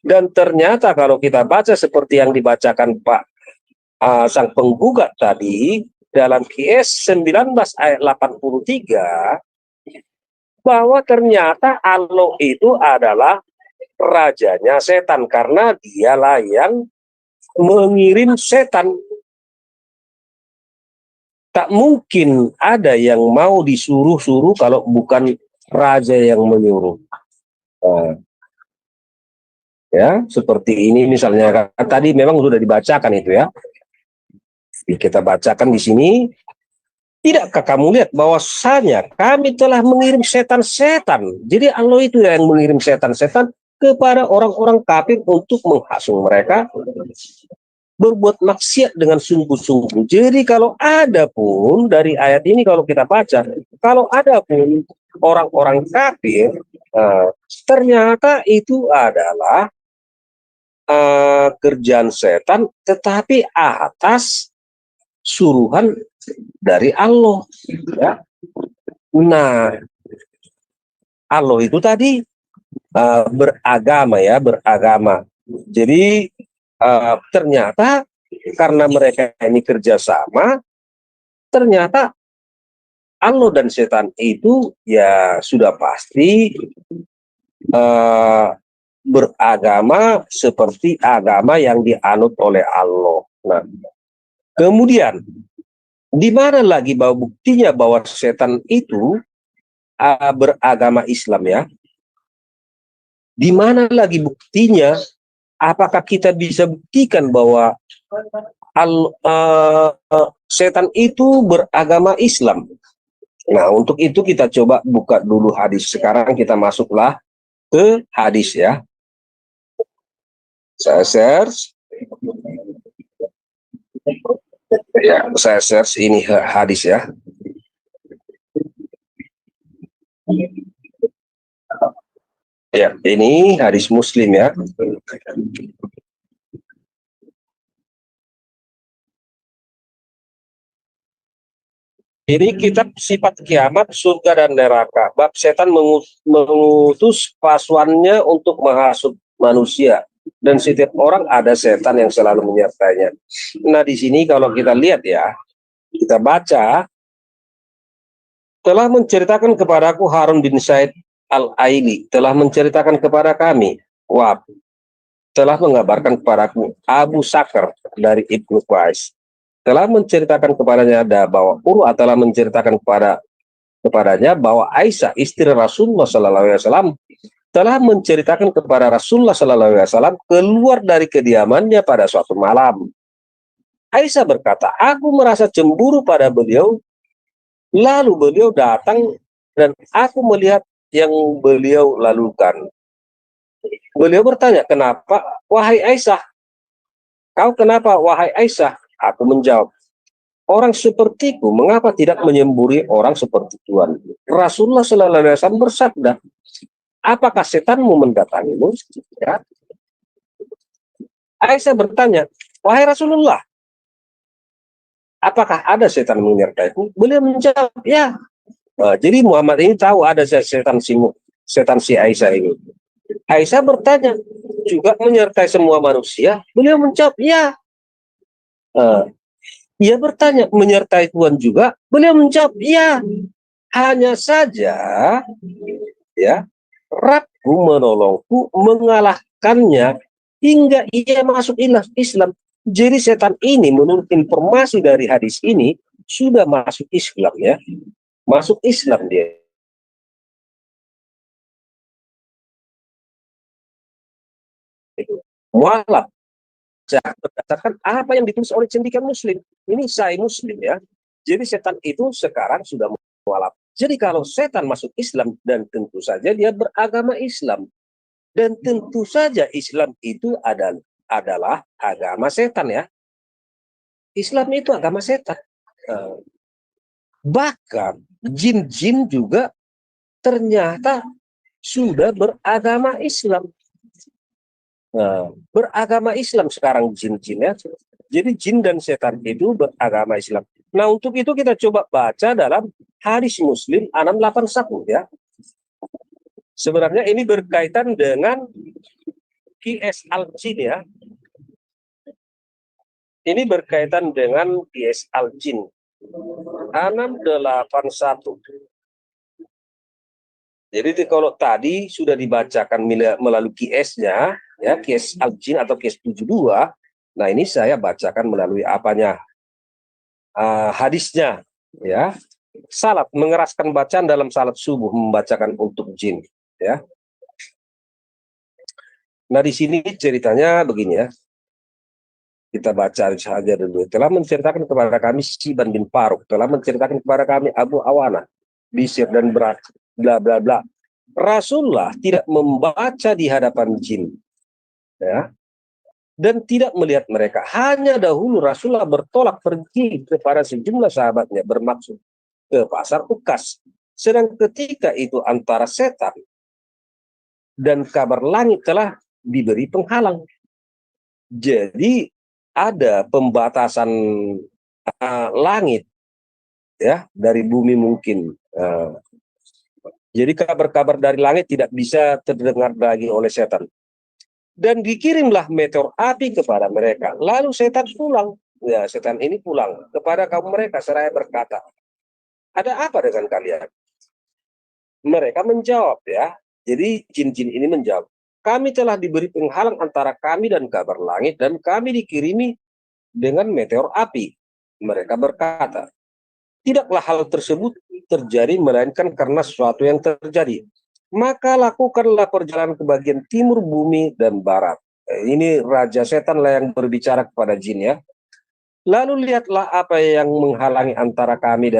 Dan ternyata kalau kita baca seperti yang dibacakan Pak sang penggugat tadi dalam Qiyas 19 ayat 83, bahwa ternyata Allah itu adalah rajanya setan karena dialah yang mengirim setan. Tak mungkin ada yang mau disuruh-suruh kalau bukan raja yang menyuruh. Ya, seperti ini misalnya tadi memang sudah dibacakan itu ya. Kita bacakan di sini. Tidakkah kamu lihat bahwasanya kami telah mengirim setan-setan. Jadi Allah itu yang mengirim setan-setan kepada orang-orang kafir untuk menghasung mereka berbuat maksiat dengan sungguh-sungguh. Jadi kalau ada pun dari ayat ini kalau kita baca, kalau ada pun orang-orang kafir, ternyata itu adalah kerjaan setan, tetapi atas suruhan dari Allah. Ya. Nah, Allah itu tadi beragama ya, beragama. Jadi ternyata karena mereka ini kerjasama, ternyata Allah dan setan itu ya sudah pasti beragama seperti agama yang dianut oleh Allah. Nah, kemudian di mana lagi bahwa buktinya bahwa setan itu beragama Islam ya? Di mana lagi buktinya? Apakah kita bisa buktikan bahwa setan itu beragama Islam? Nah, untuk itu kita coba buka dulu hadis. Sekarang kita masuklah ke hadis ya. Saya search. Ya, saya search ini hadis ya. Ya, ini hadis Muslim ya. Ini kitab sifat kiamat, surga dan neraka. Bab setan mengutus pasuannya untuk menghasut manusia. Dan setiap orang ada setan yang selalu menyertainya. Nah, di sini kalau kita lihat ya, kita baca, telah menceritakan kepadaku Harun bin Said al-Aili, telah menceritakan kepada kami, Wahab, telah mengabarkan kepadaku Abu Sakar dari Ibnu Qais, telah menceritakan kepadanya bahwa Urwa telah menceritakan kepadanya bahwa Aisyah istri Rasulullah SAW telah menceritakan kepada Rasulullah SAW keluar dari kediamannya pada suatu malam. Aisyah berkata, aku merasa cemburu pada beliau, lalu beliau datang dan aku melihat yang beliau lalukan. Beliau bertanya, kenapa wahai Aisyah? Kau kenapa wahai Aisyah? Aku menjawab, orang sepertiku mengapa tidak menyemburi orang seperti Tuhan? Rasulullah SAW bersabda, apakah setanmu mendatangimu? Ya. Aisyah bertanya, wahai Rasulullah, apakah ada setan menyertaiku? Beliau menjawab, ya. Jadi Muhammad ini tahu ada setan si Aisyah ini. Aisyah bertanya, juga menyertai semua manusia? Beliau menjawab, ya. Ia bertanya, menyertai Tuhan juga? Beliau menjawab, ya. Hanya saja, ya, Rabbku menolongku mengalahkannya hingga ia masuk Islam. Jadi setan ini menurut informasi dari hadis ini sudah masuk Islam ya. Masuk Islam dia. Mualaf berdasarkan apa yang ditulis oleh cendekiawan Muslim. Ini Sahih Muslim ya. Jadi setan itu sekarang sudah mualaf. Jadi kalau setan masuk Islam dan tentu saja dia beragama Islam. Dan tentu saja Islam itu adalah agama setan ya. Islam itu agama setan. Bahkan jin-jin juga ternyata sudah beragama Islam. Beragama Islam sekarang jin-jin ya. Jadi jin dan setan itu beragama Islam. Nah, untuk itu kita coba baca dalam hadis Muslim 681 ya. Sebenarnya ini berkaitan dengan Qiyas al-Jin ya. Ini berkaitan dengan Qiyas al-Jin 681. Jadi kalau tadi sudah dibacakan melalui Qiyasnya ya, Qiyas al-Jin atau Qiyas 72. Nah, ini saya bacakan melalui apanya? Hadisnya ya. Salat, mengeraskan bacaan dalam salat subuh, membacakan untuk jin ya. Nah, di sini ceritanya begini ya. Kita baca saja dulu. Telah menceritakan kepada kami Siban bin Faruk, telah menceritakan kepada kami Abu Awana, Bisir dan Berat, bla bla bla. Rasulullah tidak membaca di hadapan jin ya, dan tidak melihat mereka. Hanya dahulu Rasulullah bertolak pergi kepada sejumlah sahabatnya bermaksud ke pasar Ukas. Sedang ketika itu antara setan dan kabar langit telah diberi penghalang. Jadi ada pembatasan langit ya dari bumi mungkin. Jadi kabar-kabar dari langit tidak bisa terdengar lagi oleh setan. Dan dikirimlah meteor api kepada mereka. Lalu setan pulang Ya, setan ini pulang kepada kaum mereka seraya berkata, ada apa dengan kalian? Mereka menjawab ya. Jadi jin-jin ini menjawab, kami telah diberi penghalang antara kami dan kabar langit dan kami dikirimi dengan meteor api. Mereka berkata, tidaklah hal tersebut terjadi melainkan karena sesuatu yang terjadi. Maka lakukanlah perjalanan ke bagian timur bumi dan barat. Ini raja setan lah yang berbicara kepada jin ya. Lalu lihatlah apa yang menghalangi antara kami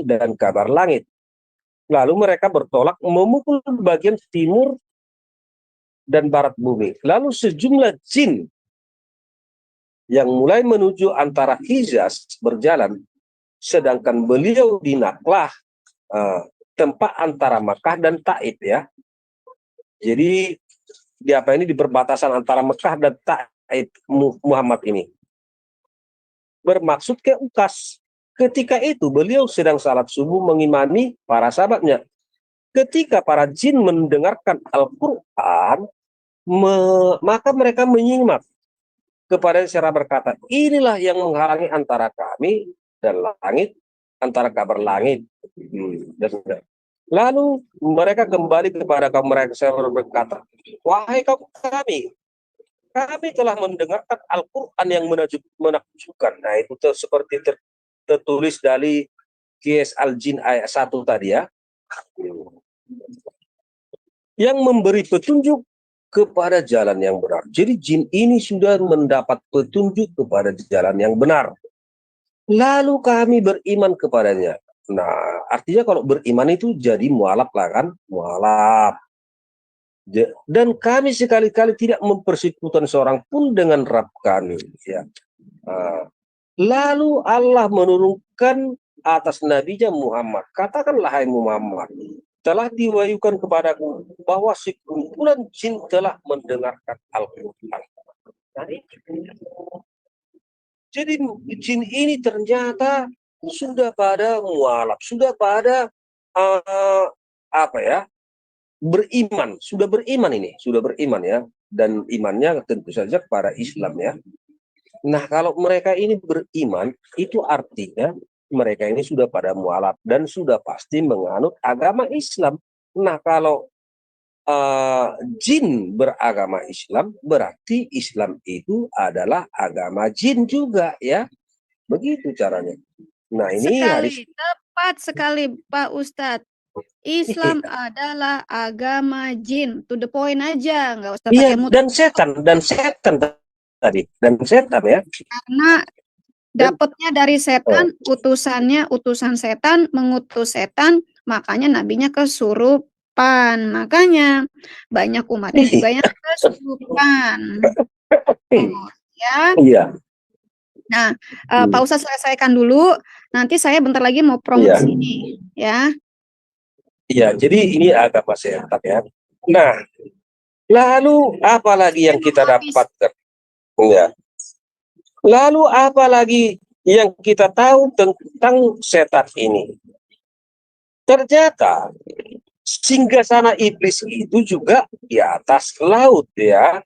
dan kabar langit. Lalu mereka bertolak memukul bagian timur dan barat bumi. Lalu sejumlah jin yang mulai menuju antara Hijaz berjalan, sedangkan beliau di Naklah, tempat antara Mekah dan Taif ya. Jadi di perbatasan antara Mekah dan Taif Muhammad ini. Bermaksud ke Ukas. Ketika itu beliau sedang salat subuh mengimami para sahabatnya. Ketika para jin mendengarkan Al-Quran, maka mereka menyimak kepada secara berkata, inilah yang menghalangi antara kami dan langit, antara kabar langit. Lalu mereka kembali kepada kaum mereka seraya berkata, wahai kaum kami telah mendengarkan Al-Quran yang menakjubkan. Nah itu seperti tertulis dari Qiyas Al-Jin ayat 1 tadi ya. Yang memberi petunjuk kepada jalan yang benar. Jadi jin ini sudah mendapat petunjuk kepada jalan yang benar. Lalu kami beriman kepadanya. Nah, artinya kalau beriman itu jadi mualaf lah kan? Mualaf. Dan kami sekali-kali tidak mempersekutukan seorang pun dengan Rabb kami. Ya. Lalu Allah menurunkan atas Nabi-Nya Muhammad. Katakanlah hai Muhammad, telah diwahyukan kepadaku bahwa sekumpulan jin telah mendengarkan Al-Quran. Jadi jin ini ternyata sudah pada mualaf, sudah pada beriman, sudah beriman ya, dan imannya tentu saja kepada Islam ya. Nah, kalau mereka ini beriman, itu artinya mereka ini sudah pada mualaf dan sudah pasti menganut agama Islam. Nah, kalau jin beragama Islam, berarti Islam itu adalah agama jin juga ya. Begitu caranya. Nah, ini tepat sekali Pak Ustadz. Islam adalah agama jin, to the point aja, nggak usah pakai mutu. Dan setan tadi, dan setan ya. Karena dapatnya dari setan, utusan setan, mengutus setan, makanya nabinya kesurupan. Makanya banyak umatnya juga yang kesurupan. Ya. Iya. Nah, Pak Ustadz selesaikan dulu, nanti saya bentar lagi mau promosi nih, ya. Iya, jadi ini agama setan ya. Nah, lalu apa lagi yang kita dapatkan? Ya. Lalu apa lagi yang kita tahu tentang setan ini? Ternyata singgasana iblis itu juga di atas laut ya.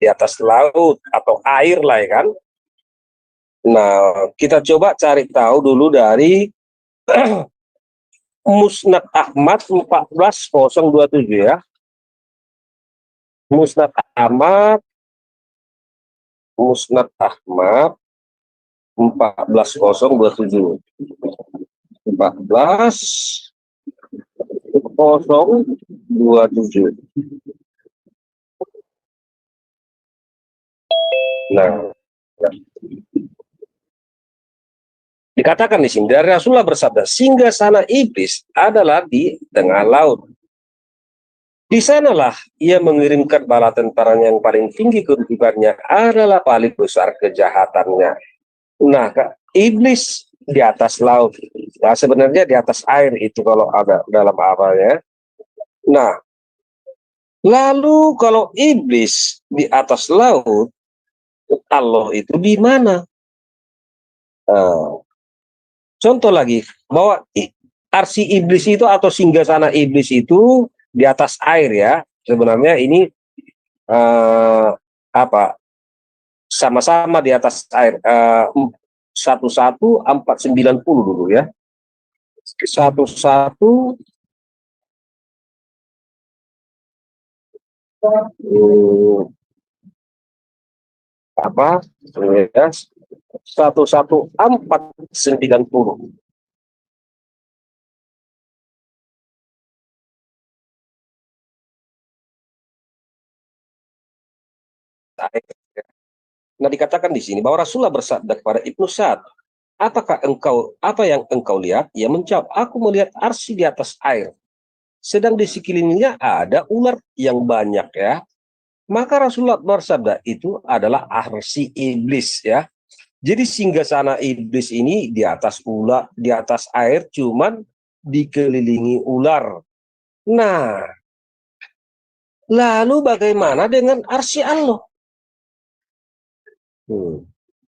Di atas laut atau air lah ya kan. Nah, kita coba cari tahu dulu dari Musnad Ahmad 14027 ya. Musnad Ahmad 14027. 14027. Nah, dikatakan di sini dari Rasulullah bersabda, singgasana iblis adalah di tengah laut. Di sanalah ia mengirimkan bala tentaranya yang paling tinggi kedudukannya adalah paling besar kejahatannya. Nah, iblis di atas laut. Nah, sebenarnya di atas air itu kalau ada dalam awalnya. Nah, lalu kalau iblis di atas laut, Allah itu di mana? Contoh lagi, bahwa arsi iblis itu atau singgasana iblis itu di atas air ya. Sebenarnya ini sama-sama di atas air. 11490 dulu ya. 11 apa ya, 11490. Nah, dikatakan di sini bahwa Rasulullah bersabda kepada Ibnu Sa'd, apa yang engkau lihat? Ia menjawab, aku melihat arsy di atas air, sedang di sekelilingnya ada ular yang banyak ya. Maka Rasulullah bersabda, itu adalah arsy iblis ya. Jadi singgasana iblis ini di atas ular, di atas air, cuman dikelilingi ular. Nah, lalu bagaimana dengan arsy Allah?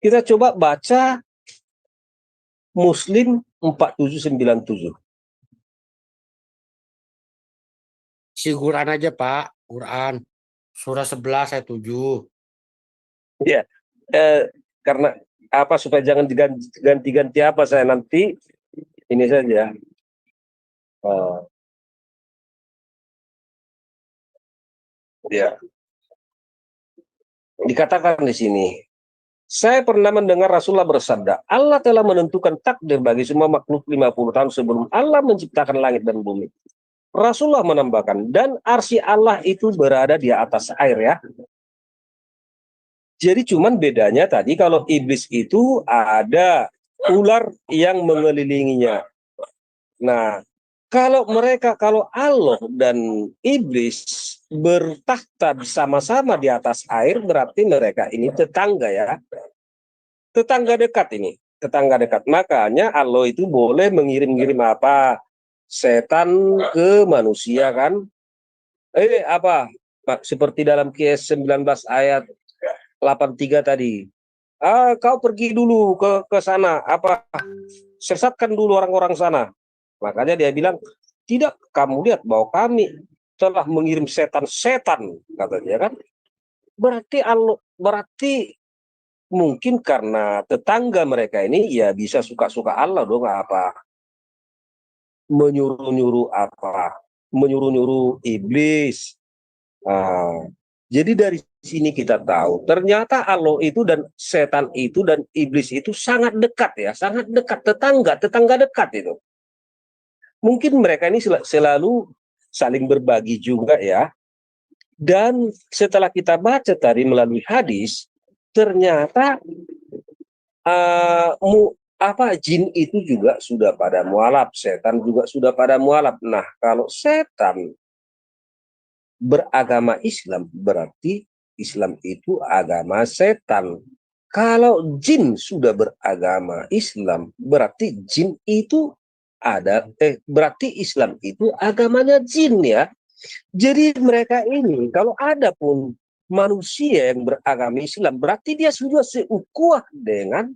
Kita coba baca Muslim 4797. Si Quran aja Pak, Quran. Surah 11 ayat 7. Ya, karena apa supaya jangan diganti-ganti apa saya nanti ini saja. Ya, dikatakan di sini. Saya pernah mendengar Rasulullah bersabda, Allah telah menentukan takdir bagi semua makhluk 50 tahun sebelum Allah menciptakan langit dan bumi. Rasulullah menambahkan, dan arsy Allah itu berada di atas air ya. Jadi cuman bedanya tadi kalau iblis itu ada ular yang mengelilinginya. Nah, kalau Allah dan iblis bertakhta bersama-sama di atas air, berarti mereka ini tetangga ya. Tetangga dekat ini, tetangga dekat. Makanya Allah itu boleh mengirim-ngirim apa? Setan ke manusia kan? Seperti dalam Qiyas 19 ayat 83 tadi. Kau pergi dulu ke sana, sesatkan dulu orang-orang sana. Makanya dia bilang, tidak, kamu lihat bahwa kami telah mengirim setan-setan, katanya kan. Berarti mungkin karena tetangga mereka ini ya bisa suka-suka Allah dong, menyuruh-nyuruh iblis. Jadi dari sini kita tahu ternyata Allah itu dan setan itu dan iblis itu sangat dekat ya, sangat dekat, tetangga dekat itu. Mungkin mereka ini selalu saling berbagi juga ya. Dan setelah kita baca tadi melalui hadis, ternyata jin itu juga sudah pada mualaf, setan juga sudah pada mualaf. Nah, kalau setan beragama Islam, berarti Islam itu agama setan. Kalau jin sudah beragama Islam, berarti jin itu berarti Islam itu agamanya jin ya. Jadi mereka ini kalau ada pun manusia yang beragama Islam, berarti dia sudah seukuah dengan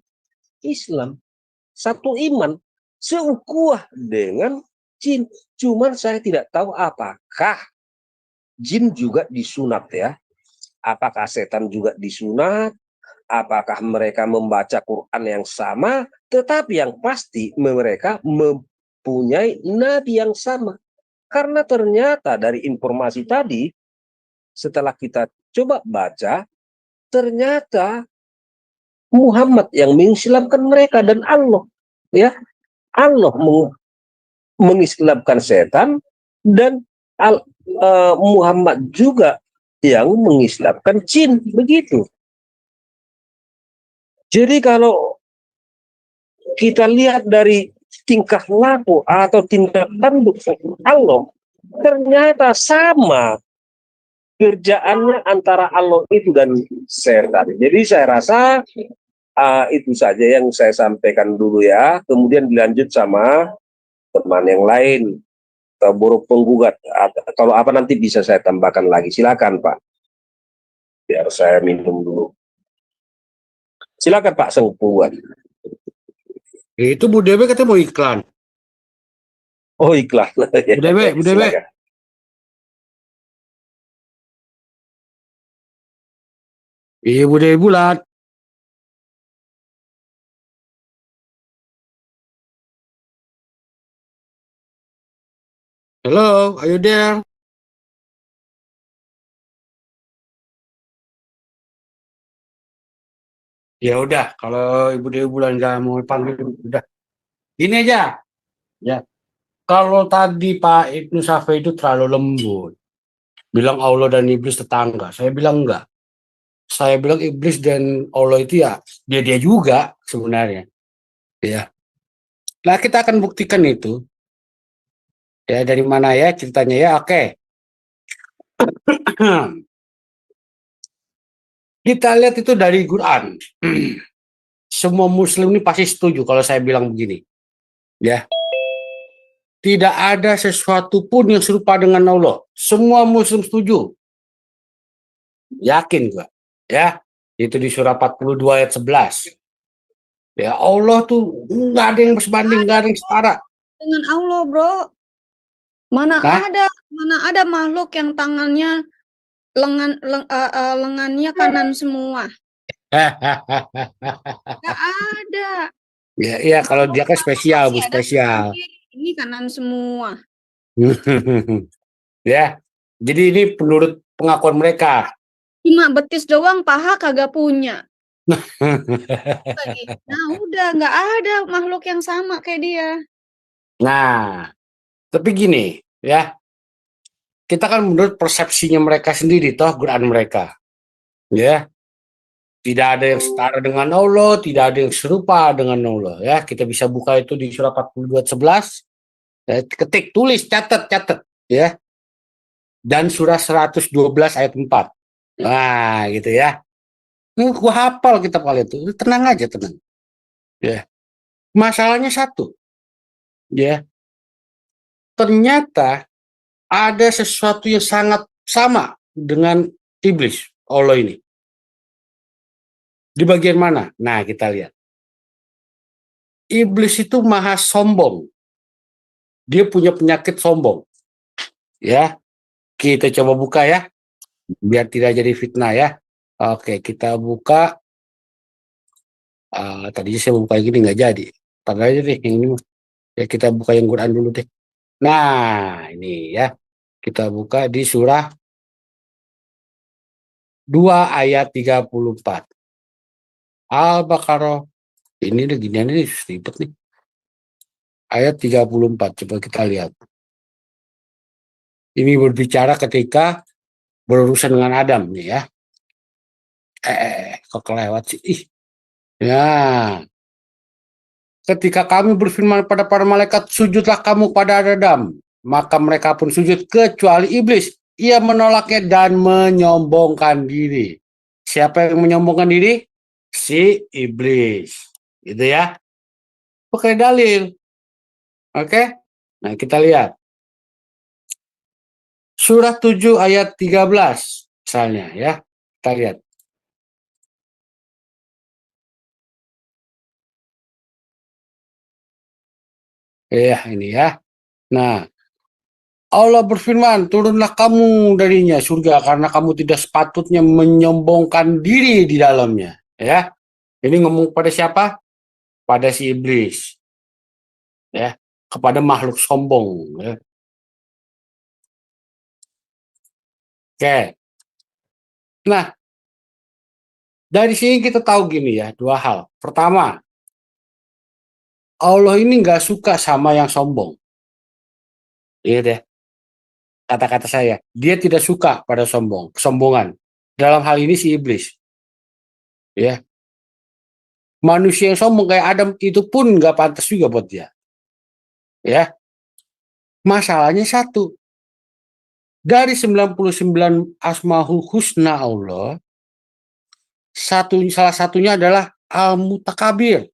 Islam, satu iman, seukuah dengan jin. Cuman saya tidak tahu apakah jin juga disunat ya, apakah setan juga disunat, apakah mereka membaca Quran yang sama, tetapi yang pasti mereka mempunyai nabi yang sama. Karena ternyata dari informasi tadi, setelah kita coba baca, ternyata Muhammad yang mengislamkan mereka dan Allah. Ya, Allah mengislamkan setan dan Muhammad juga yang mengislamkan jin, begitu. Jadi kalau kita lihat dari tingkah laku atau tindak tanduk Allah, ternyata sama kerjaannya antara Allah itu dan setan. Jadi saya rasa itu saja yang saya sampaikan dulu ya. Kemudian dilanjut sama teman yang lain, buruk penggugat. Kalau apa nanti bisa saya tambahkan lagi. Silakan Pak. Biar saya minum dulu. Silakan Pak Sengpuan. Itu Bu Dewe katanya mau iklan. Oh iklan. Bu Dewe. Iya Bu Dewe bulat. Hello, are you there? Ya udah, kalau Ibu Dewi Bulan nggak mau panggil, udah. Ini aja, ya. Kalau tadi Pak Ibnu Syafi'i itu terlalu lembut, bilang Allah dan iblis tetangga. Saya bilang enggak. Saya bilang iblis dan Allah itu ya dia juga sebenarnya. Ya. Nah kita akan buktikan itu. Ya dari mana ya ceritanya ya? Oke. Kita lihat itu dari Quran. Semua Muslim ini pasti setuju kalau saya bilang begini. Ya. Tidak ada sesuatu pun yang serupa dengan Allah. Semua Muslim setuju. Yakin gua. Ya. Itu di surah 42 ayat 11. Ya Allah tuh nggak ada yang bersebanding, nggak ada yang setara. Dengan Allah, bro. Mana Nah, ada makhluk yang tangannya lengannya kanan semua. Nggak ada. ya kalau dia kan spesial, Bu, Masih ada spesial. ini kanan semua. Ya. Jadi ini menurut pengakuan mereka. Cuma betis doang, paha kagak punya. Nah, udah nggak ada makhluk yang sama kayak dia. Nah, tapi gini, ya. Kita kan menurut persepsinya mereka sendiri, toh Quran mereka. Ya. Tidak ada yang setara dengan Allah, tidak ada yang serupa dengan Allah. Ya, kita bisa buka itu di surah 42 ayat 11. Ya, ketik, tulis, catat, ya. Dan surah 112 ayat 4. Nah, gitu ya. Gua hafal kitab kalian itu. Tenang aja, tenang. Ya. Masalahnya satu. Ya. Ternyata ada sesuatu yang sangat sama dengan iblis, Allah ini. Di bagian mana? Nah, kita lihat. Iblis itu maha sombong. Dia punya penyakit sombong. Ya. Kita coba buka ya. Biar tidak jadi fitnah ya. Oke, kita buka. Tadinya saya buka yang gini nggak jadi. Pada aja deh yang ini. Ya kita buka yang Quran dulu deh. Nah, ini ya. Kita buka di surah 2 ayat 34. Al-Baqarah. Ini udah ginian ini ribet nih. Ayat 34. Coba kita lihat. Ini berbicara ketika berurusan dengan Adam nih ya. Kok kelewat sih? Ya. Ketika kami berfirman pada para malaikat, sujudlah kamu pada Adam. Maka mereka pun sujud kecuali iblis. Ia menolaknya dan menyombongkan diri. Siapa yang menyombongkan diri? Si iblis. Gitu ya. Pakai dalil. Oke? Nah, kita lihat. Surah 7 ayat 13 misalnya ya. Kita lihat. Ya, ini ya. Nah, Allah berfirman, turunlah kamu darinya surga karena kamu tidak sepatutnya menyombongkan diri di dalamnya. Ya, ini ngomong pada siapa? Pada si iblis. Ya, kepada makhluk sombong. Ya. Oke. Nah, dari sini kita tahu gini ya, dua hal. Pertama, Allah ini nggak suka sama yang sombong. Iya deh, kata-kata saya. Dia tidak suka pada kesombongan. Dalam hal ini si iblis. Ya, manusia yang sombong kayak Adam itu pun nggak pantas juga buat dia. Ya, masalahnya satu. Dari 99 Asmaul Husna Allah, salah satunya adalah Al-Mutakabir.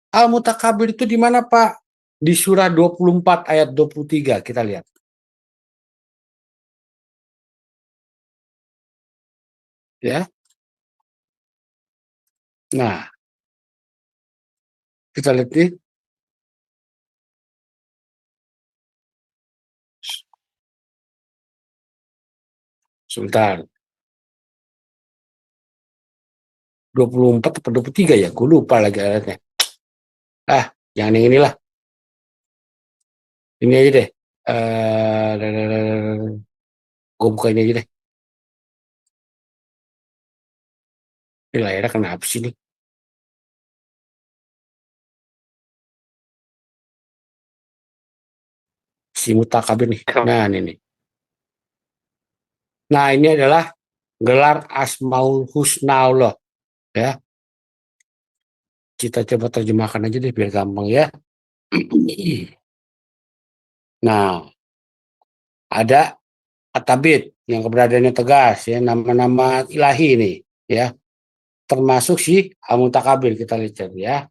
Al-Mutakabir itu di mana, Pak? Di surah 24 ayat 23, kita lihat. Ya. Nah, kita lihat nih. Sebentar. 24 atau 23 ya? Gue lupa lagi ayatnya. Jangan yang inilah. Ini aja deh. Gue buka ini aja deh. Ini layarnya kenapa sih nih? Si Mutakabir nih. Nah, ini nih. Nah, ini adalah gelar Asmaul Husna Allah. Ya, kita coba terjemahkan aja deh biar gampang ya. Nah, ada At-Tabid yang keberadaannya tegas ya, nama-nama ilahi ini ya. Termasuk si Al-Mutakabir, kita lihat ya.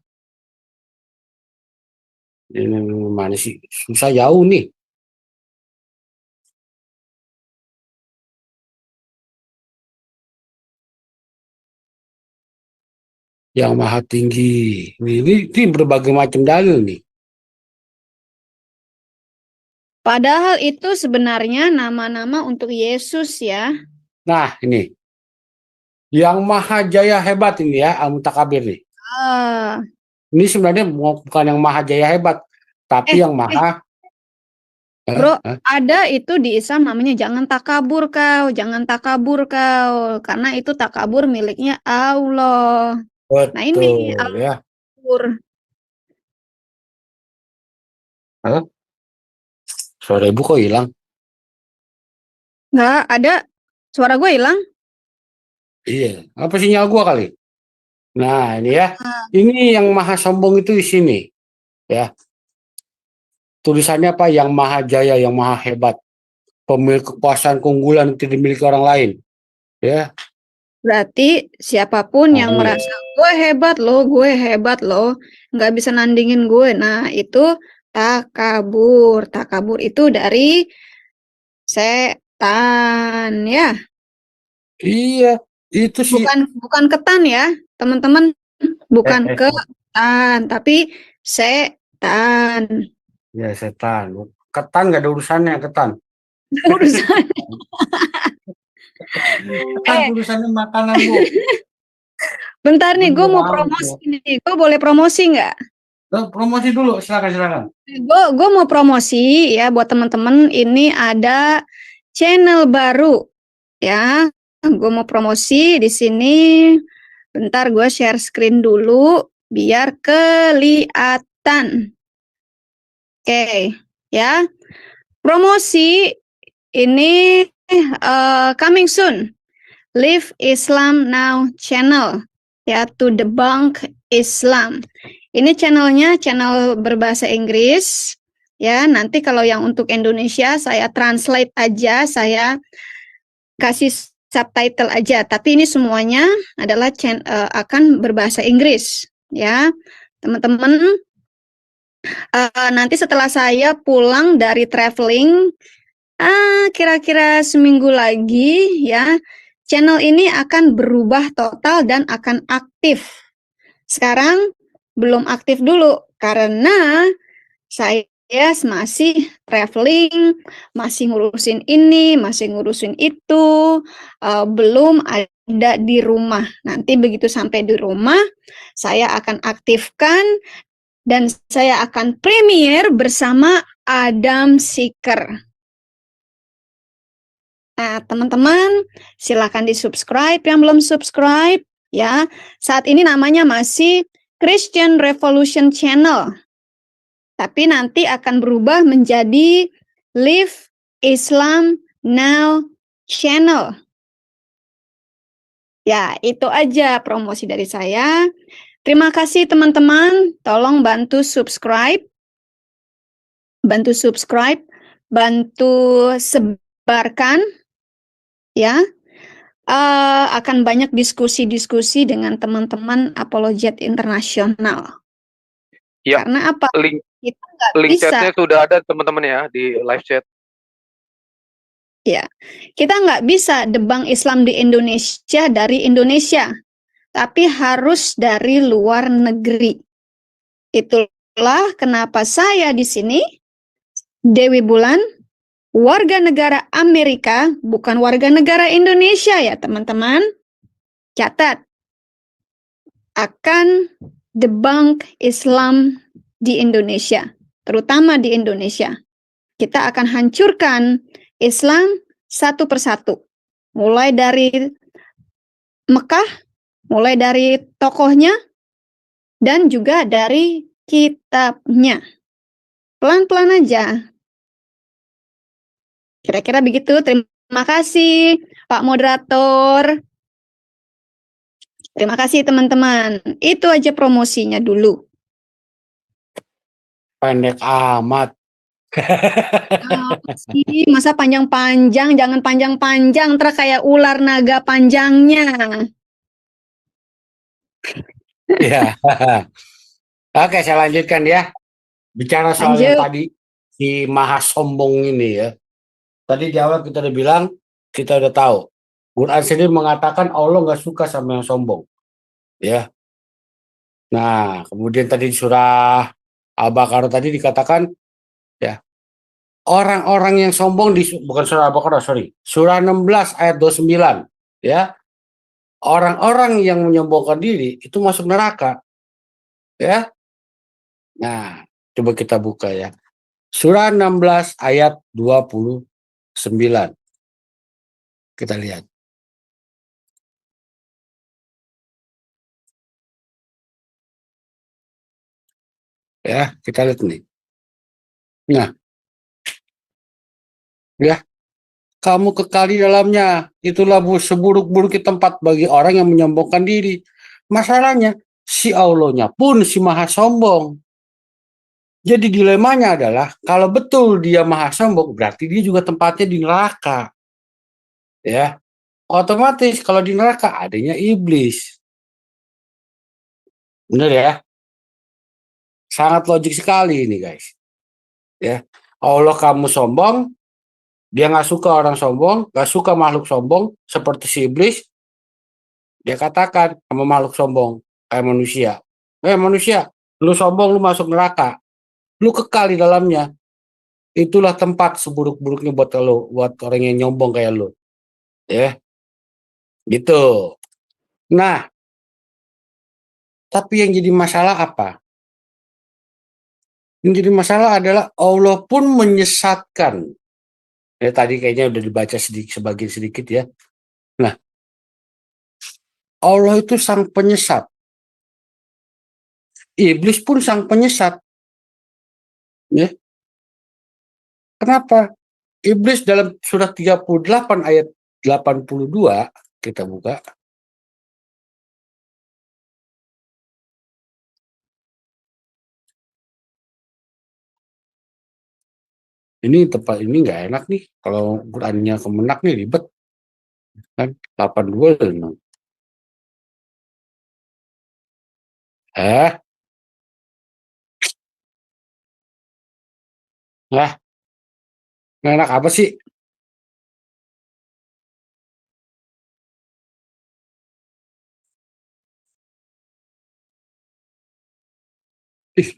Ini mana sih? Susah jauh nih. Yang maha tinggi. Ini berbagai macam dalil nih. Padahal itu sebenarnya nama-nama untuk Yesus ya. Nah, ini. Yang maha jaya hebat ini ya, Al-Mutakabir nih. Ah, Ini sebenarnya bukan yang maha jaya hebat, tapi yang maha bro, ada itu di Islam namanya jangan takabur kau, karena itu takabur miliknya Allah. Nah ini betul ya. takabur. Suara ibu kok hilang? Nggak ada, suara gue hilang. Iya, apa sinyal gua kali? Nah, ini ya. Ini yang maha sombong itu di sini. Ya. Tulisannya apa? Yang maha jaya, yang maha hebat. Pemilik kekuasaan keunggulan yang tidak dimiliki orang lain. Ya. Berarti siapapun yang merasa gue hebat loh, nggak bisa nandingin gue. Nah itu takabur. Takabur itu dari setan ya. Iya, itu sih. Bukan ketan ya, teman-teman. Bukan ketan, tapi setan. Ya setan. Ketan nggak ada urusannya ketan. Urusan. Ketan urusannya makanan bu. Bentar nih, gue mau promosi nih. Gue boleh promosi nggak? Promosi dulu, silakan. Gue mau promosi ya buat teman-teman. Ini ada channel baru ya. Gue mau promosi di sini. Bentar gue share screen dulu biar kelihatan. Oke, ya. Promosi ini coming soon. Live Islam Now channel ya, to debunk Islam. Ini channel berbahasa Inggris ya. Nanti kalau yang untuk Indonesia saya translate aja, saya kasih subtitle aja. Tapi ini semuanya adalah akan berbahasa Inggris ya, teman-teman. Nanti setelah saya pulang dari traveling, kira-kira seminggu lagi ya, channel ini akan berubah total dan akan aktif. Sekarang belum aktif dulu karena saya masih traveling, masih ngurusin ini, masih ngurusin itu, belum ada di rumah. Nanti begitu sampai di rumah, saya akan aktifkan dan saya akan premiere bersama Adam Seeker. Nah, teman-teman, silakan di-subscribe yang belum subscribe ya. Saat ini namanya masih Christian Revolution Channel. Tapi nanti akan berubah menjadi Live Islam Now Channel. Ya, itu aja promosi dari saya. Terima kasih teman-teman. Tolong bantu subscribe. Bantu sebarkan. Ya, akan banyak diskusi-diskusi dengan teman-teman apologet internasional. Ya, karena apa? Kita nggak link bisa. chatnya sudah ada teman-teman ya di live chat. Ya, kita nggak bisa debang Islam di Indonesia dari Indonesia, tapi harus dari luar negeri. Itulah kenapa saya di sini, Dewi Bulan, warga negara Amerika, bukan warga negara Indonesia ya teman-teman. Catat, akan debunk Islam di Indonesia, terutama di Indonesia. kita akan hancurkan Islam satu persatu. Mulai dari Mekah, mulai dari tokohnya, dan juga dari kitabnya. Pelan-pelan aja. Kira-kira begitu. Terima kasih, Pak Moderator. Terima kasih, teman-teman. Itu aja promosinya dulu. Pendek amat. Apa sih? Masa panjang-panjang? Jangan panjang-panjang, ntar kayak ular naga panjangnya. Ya. Oke, saya lanjutkan ya. Bicara soal yang Lanjut. tadi, si maha sombong ini ya. Tadi di awal kita udah bilang, kita udah tahu. Quran sendiri mengatakan Allah nggak suka sama yang sombong. Ya. Nah, kemudian tadi di surah Al-Baqarah tadi dikatakan, ya, orang-orang yang sombong bukan surah Al-Baqarah, sorry. Surah 16 ayat 29. Ya. Orang-orang yang menyombongkan diri itu masuk neraka. Ya. Nah, coba kita buka ya. Surah 16 ayat 29. Kita lihat. Ya, kita lihat nih. Nah, ya, kamu kekal di dalamnya. Itulah seburuk-buruk tempat bagi orang yang menyombongkan diri. Masalahnya, si Allahnya pun si maha sombong. Jadi dilemanya adalah, kalau betul dia maha sombong, berarti dia juga tempatnya di neraka. Ya, otomatis kalau di neraka adanya iblis. Benar ya? Sangat logik sekali ini guys. Ya, Allah kamu sombong, dia nggak suka orang sombong, nggak suka makhluk sombong, seperti si iblis. Dia katakan sama makhluk sombong, kayak manusia. Manusia, lu sombong, lu masuk neraka. Lu kekal di dalamnya. Itulah tempat seburuk-buruknya buat lo, buat orang yang nyombong kayak lu. Ya, gitu. Nah, tapi yang jadi masalah apa? Yang jadi masalah adalah Allah pun menyesatkan. Ya, tadi kayaknya udah dibaca sebagian sedikit ya. Nah, Allah itu sang penyesat. Iblis pun sang penyesat. Ya. Kenapa? Iblis dalam surah 38 ayat 82, kita buka. Ini tempat ini nggak enak nih. Kalau Qurannya kemenak nih ribet. Kan 82 loh. Eh, lah, nggak enak apa sih? Ih,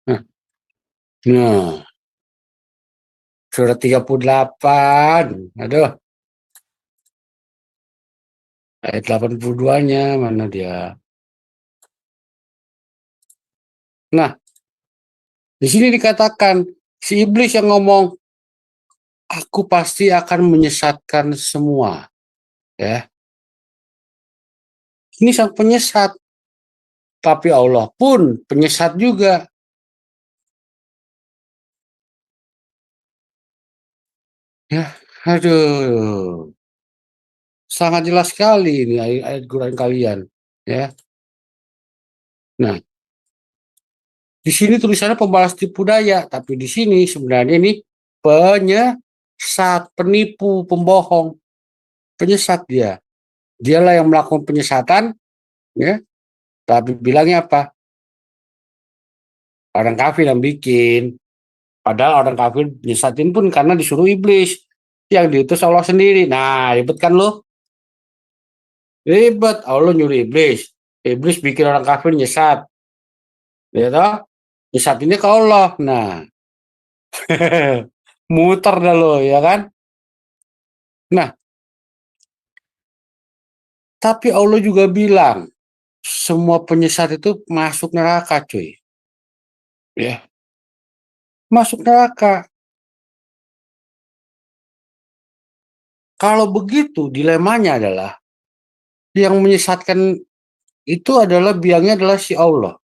nah, nah, surah 38. Aduh, ayat 82-nya mana dia? Nah, di sini dikatakan si iblis yang ngomong, aku pasti akan menyesatkan semua. Ya, ini sang penyesat. Tapi Allah pun penyesat juga. Ya, aduh. Sangat jelas sekali ini ayat Quran kalian. Ya. Nah, di sini tulisannya pembalas tipu daya, tapi di sini sebenarnya ini penyesat, penipu, pembohong. Penyesat dia. Dialah yang melakukan penyesatan, ya. Tapi bilangnya apa? Orang kafir yang bikin. Padahal orang kafir nyesatin pun karena disuruh iblis. Yang diutus Allah sendiri. Nah, ribet kan lo? Ribet. Allah nyuruh iblis. Iblis bikin orang kafir nyesat. Ya toh? Nyesat ini ke Allah. Nah, muter dah lo, ya kan? Nah, tapi Allah juga bilang, semua penyesat itu masuk neraka, cuy. Ya. masuk neraka. Kalau begitu, dilemanya adalah yang menyesatkan itu adalah biangnya adalah si Allah.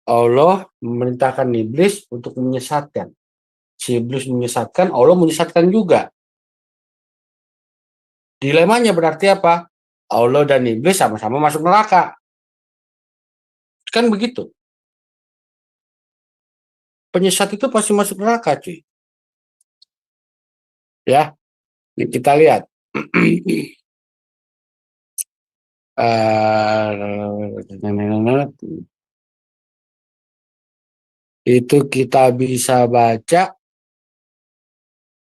Allah memerintahkan iblis untuk menyesatkan. Si iblis menyesatkan, Allah menyesatkan juga. Dilemanya berarti apa? Allah dan iblis sama-sama masuk neraka. Kan begitu. Penyesat itu pasti masuk neraka, cuy. Ya, ini kita lihat. Itu kita bisa baca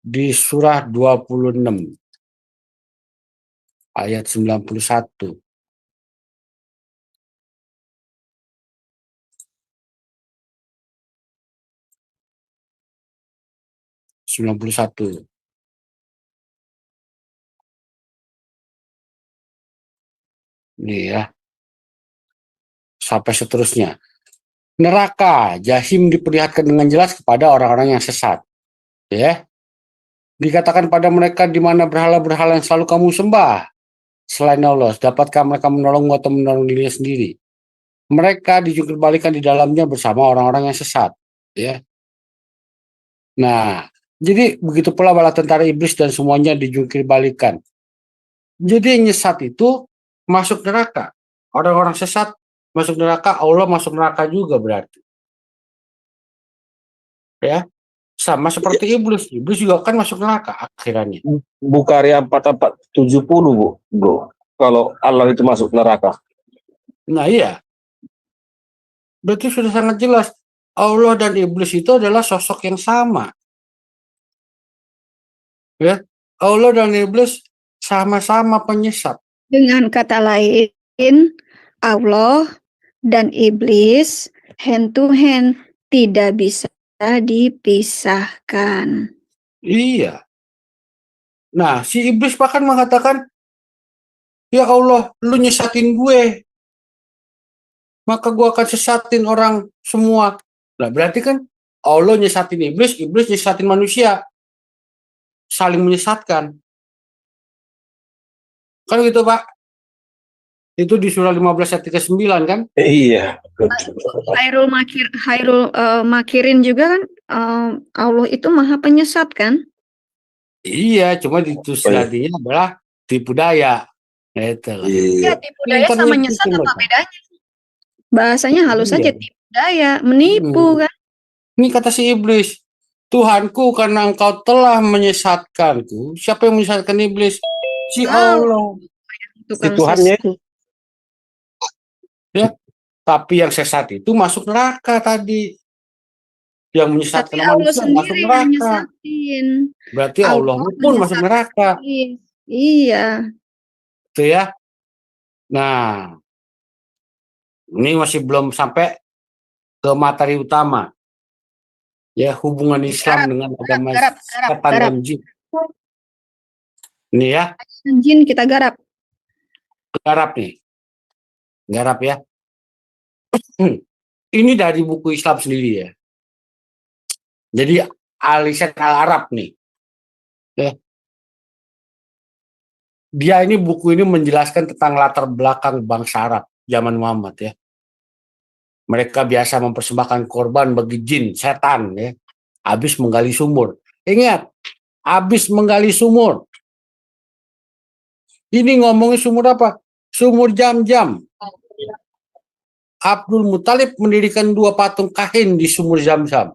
di surah 26 ayat 91. Ini ya. Sampai seterusnya. Neraka, jahim diperlihatkan dengan jelas kepada orang-orang yang sesat. Ya. Dikatakan pada mereka di mana berhala-berhala yang selalu kamu sembah selain Allah, dapatkah mereka menolongmu atau menolong dirinya sendiri? Mereka dijungkir-balikan di dalamnya bersama orang-orang yang sesat. Ya. Nah, jadi begitu pula bala tentara iblis dan semuanya dijungkir-balikan. Jadi yang nyesat itu masuk neraka. Orang-orang sesat masuk neraka, Allah masuk neraka juga berarti. Ya. Sama seperti iblis. Iblis juga kan masuk neraka akhirnya. Bukaria 4470, bro. Kalau Allah itu masuk neraka. Nah iya. Berarti sudah sangat jelas. Allah dan iblis itu adalah sosok yang sama. Ya. Allah dan iblis sama-sama penyesat. Dengan kata lain, Allah dan iblis hand to hand tidak bisa dipisahkan. Iya. Nah, si iblis bahkan mengatakan, ya Allah, lu nyesatin gue. Maka gue akan sesatin orang semua. Nah, berarti kan Allah nyesatin iblis, iblis nyesatin manusia. Saling menyesatkan. Kan gitu, Pak? Itu di surah 15 ayat 39 kan? Iya. Hairul Makirin juga kan Allah itu maha penyesat kan? Iya, cuma ditulisnya adalah tipu daya. Itu lah. Ya, tipu daya sama nyesat apa bedanya? Bahasanya halus saja, tipu daya, menipu kan? Ini kata si iblis, Tuhanku karena engkau telah menyesatkanku. Siapa yang menyesatkan iblis? Si Allah. Si Tuhannya itu. Ya, tapi yang sesat itu masuk neraka tadi. Yang menyesatkan manusia masuk neraka. Berarti Allah pun masuk neraka. Iya. Itu ya. Nah, ini masih belum sampai ke materi utama. Ya, hubungan Islam dengan agama setan dan jin. Ini ya. Jin kita garap. Garap nih. Garap ya. Ini dari buku Islam sendiri ya. Jadi Al-Lisan Al-Arab nih. Ya. Dia ini buku ini menjelaskan tentang latar belakang bangsa Arab zaman Muhammad ya. Mereka biasa mempersembahkan korban bagi jin, setan ya. Habis menggali sumur. Ingat, habis menggali sumur. Ini ngomongin sumur apa? Sumur Jam-Jam. Abdul Muthalib mendirikan 2 patung kahin di sumur Zam-Zam.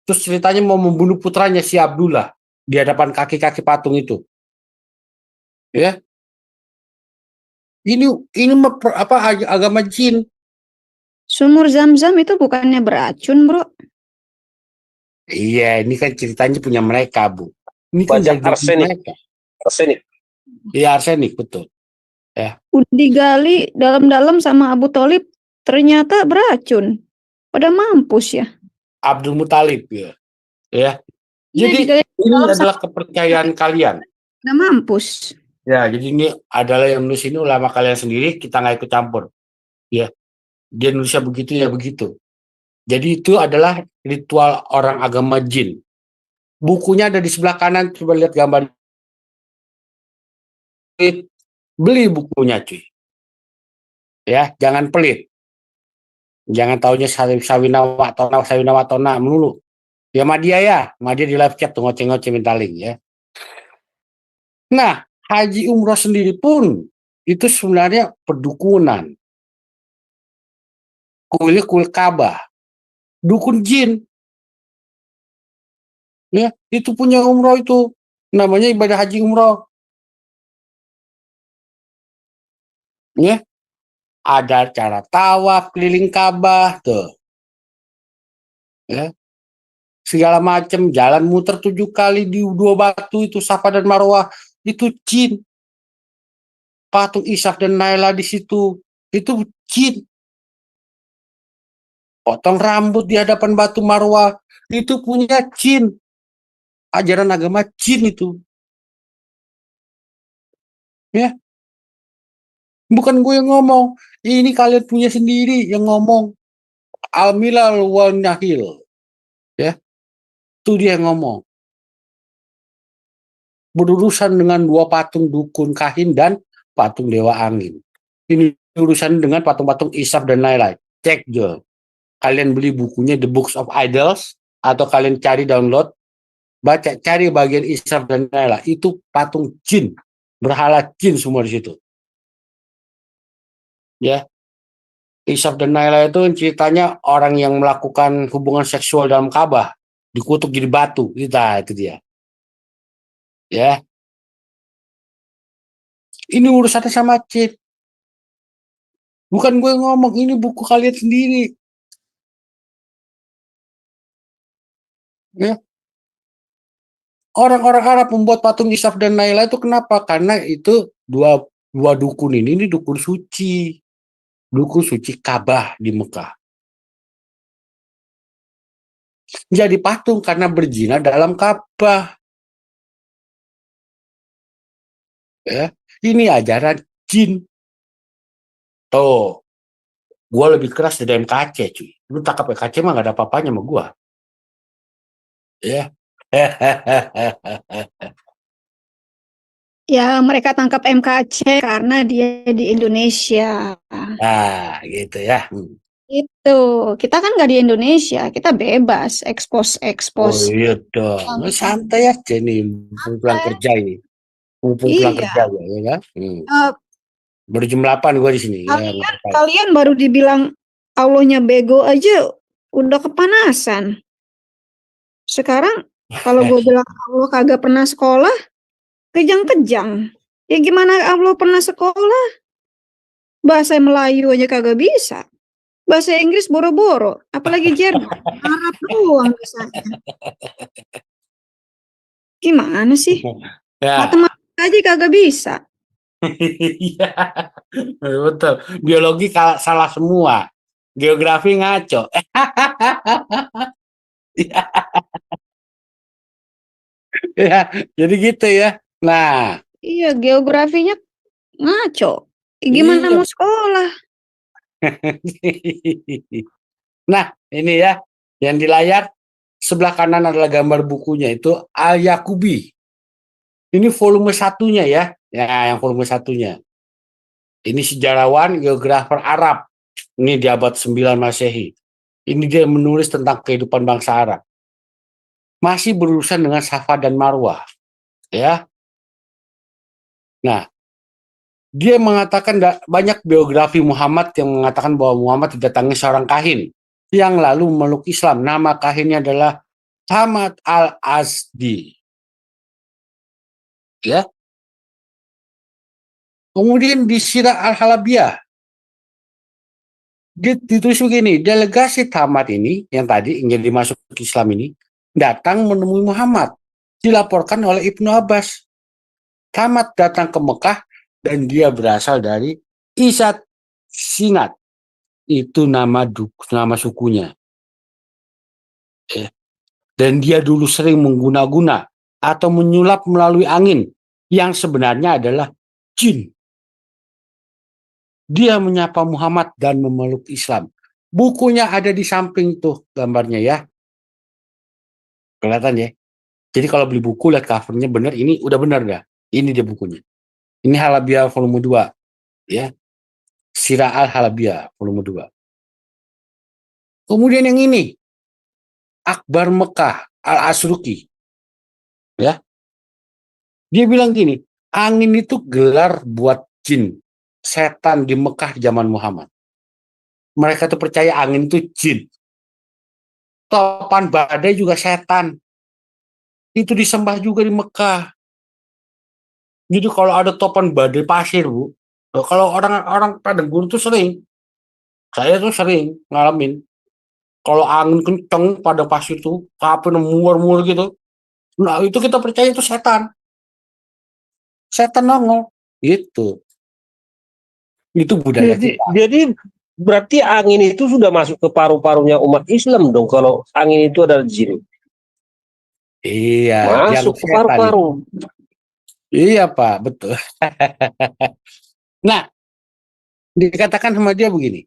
Terus ceritanya mau membunuh putranya si Abdullah di hadapan kaki-kaki patung itu. Ya. Ini apa agama jin. Sumur Zam-Zam itu bukannya beracun, Bro? Iya, ini kan ceritanya punya mereka, Bu. Ini kan banyak arsenik. Arsenik. Iya, arsenik, betul. Ya. Udah digali dalam-dalam sama Abu Thalib, ternyata beracun. Pada mampus ya. Abdul Muthalib ya. Ya. Jadi ini adalah kepercayaan kalian. Pada mampus. Ya, jadi ini adalah yang nulis ini ulama kalian sendiri, kita nggak ikut campur. Ya. Dia nulisnya begitu ya begitu. Jadi itu adalah ritual orang agama jin. Bukunya ada di sebelah kanan, coba lihat gambar. Beli bukunya cuy. Ya, jangan pelit. Jangan taunya sawinawa tona melulu. Ya sama dia di live chat tuh ngoceh-ngoceh minta link ya. Nah, haji umroh sendiri pun itu sebenarnya perdukunan. Kuilnya kuil Ka'bah. Dukun jin. Ya, itu punya umroh itu. Namanya ibadah haji umroh. Ya, ada cara tawaf keliling Ka'bah tuh. Ya, segala macam jalan muter 7 kali di 2 batu itu Safa dan Marwah itu jin. Patung Ishak dan Naila di situ itu jin. Potong rambut di hadapan batu Marwah itu punya jin. Ajaran agama jin itu. Ya, bukan gue yang ngomong. Ini kalian punya sendiri yang ngomong. Al-Milal wal Nahil. Ya, itu dia yang ngomong. Berurusan dengan 2 patung dukun kahin dan patung dewa angin. Ini urusan dengan patung-patung Ishak dan Naila. Cek Jo. Kalian beli bukunya The Books of Idols atau kalian cari download, baca, cari bagian Ishak dan Naila. Itu patung jin, berhala jin semua di situ. Ya, Ishak dan Naila itu ceritanya orang yang melakukan hubungan seksual dalam Ka'bah, dikutuk jadi batu. Itu dia. Ya, ini urusannya sama jin. Bukan gue ngomong, ini buku kalian sendiri. Ya. Orang-orang Arab membuat patung Ishak dan Naila itu kenapa? Karena itu dua dukun ini dukun suci. Dukun suci Ka'bah di Mekah. Jadi patung karena berzina dalam Ka'bah. Ya. Ini ajaran jin. Tuh, gue lebih keras dari MKC cuy. Lu tangkap MKC mah gak ada apa-apanya sama gue. Ya. Ya, mereka tangkap MKC karena dia di Indonesia. Nah, gitu ya. Itu, kita kan nggak di Indonesia, kita bebas Oh ekspos. iya dong, santai aja nih, mumpung pulang kerja ini. Mumpung pulang Iya, kerja ya kan. eh, Baru jam 8 gue di sini. Ya, kalian baru dibilang Allahnya bego aja udah kepanasan. Sekarang kalau gue bilang Allah kagak pernah sekolah, kejang-kejang. Ya gimana Allah pernah sekolah? Bahasa Melayu aja kagak bisa. Bahasa Inggris boro-boro, apalagi Jerman. Arab doang bisanya. Gimana sih? ya. Matematika aja kagak bisa. Iya, betul. Biologi salah semua. Geografi ngaco. Ya, jadi gitu ya. Nah, Iya, geografinya ngaco. Gimana iya. mau sekolah? Nah, ini ya, yang di layar sebelah kanan adalah gambar bukunya itu Al-Yaqubi. Ini volume satunya ya. Ya, yang volume satunya. Ini sejarawan, geografer Arab. Ini di abad 9 Masehi. Ini dia menulis tentang kehidupan bangsa Arab. Masih berurusan dengan Safa dan Marwah. Ya. Nah, dia mengatakan banyak biografi Muhammad yang mengatakan bahwa Muhammad didatangi seorang kahin yang lalu memeluk Islam. Nama kahinnya adalah Hamad al-Azdi. Ya. Kemudian di Sirah al-Halabiyah ditulis begini, delegasi tamat ini yang tadi ingin dimasuk ke Islam ini datang menemui Muhammad, dilaporkan oleh Ibnu Abbas. Tamat datang ke Mekah dan dia berasal dari Isad Sinat, itu nama sukunya. Dan dia dulu sering mengguna-guna atau menyulap melalui angin yang sebenarnya adalah jin. Dia menyapa Muhammad dan memeluk Islam. Bukunya ada di samping tuh gambarnya ya. Kelihatan ya. Jadi kalau beli buku lihat covernya bener, ini udah bener dah. Ini dia bukunya. Ini Halabia volume 2 ya. Sirah Al-Halabia volume 2. Kemudian yang ini Akbar Mekah Al-Asruki ya. Dia bilang gini, angin itu gelar buat jin, setan di Mekah zaman Muhammad. Mereka tuh percaya angin itu jin. Topan badai juga setan. Itu disembah juga di Mekah. Jadi kalau ada topan badai pasir, Bu, kalau orang-orang padang gurun tuh sering, saya tuh sering ngalamin. Kalau angin kenceng pada pasir tuh, kapan muar-muar gitu. Nah, itu kita percaya itu setan. Setan nongol. Gitu. Itu budaya Jadi, kita. jadi berarti angin itu sudah masuk ke paru-parunya umat Islam dong kalau angin itu adalah jin. Iya, Masuk dianggap ke setan itu. paru-paru. Iya, Pak, betul. Nah, dikatakan sama dia begini.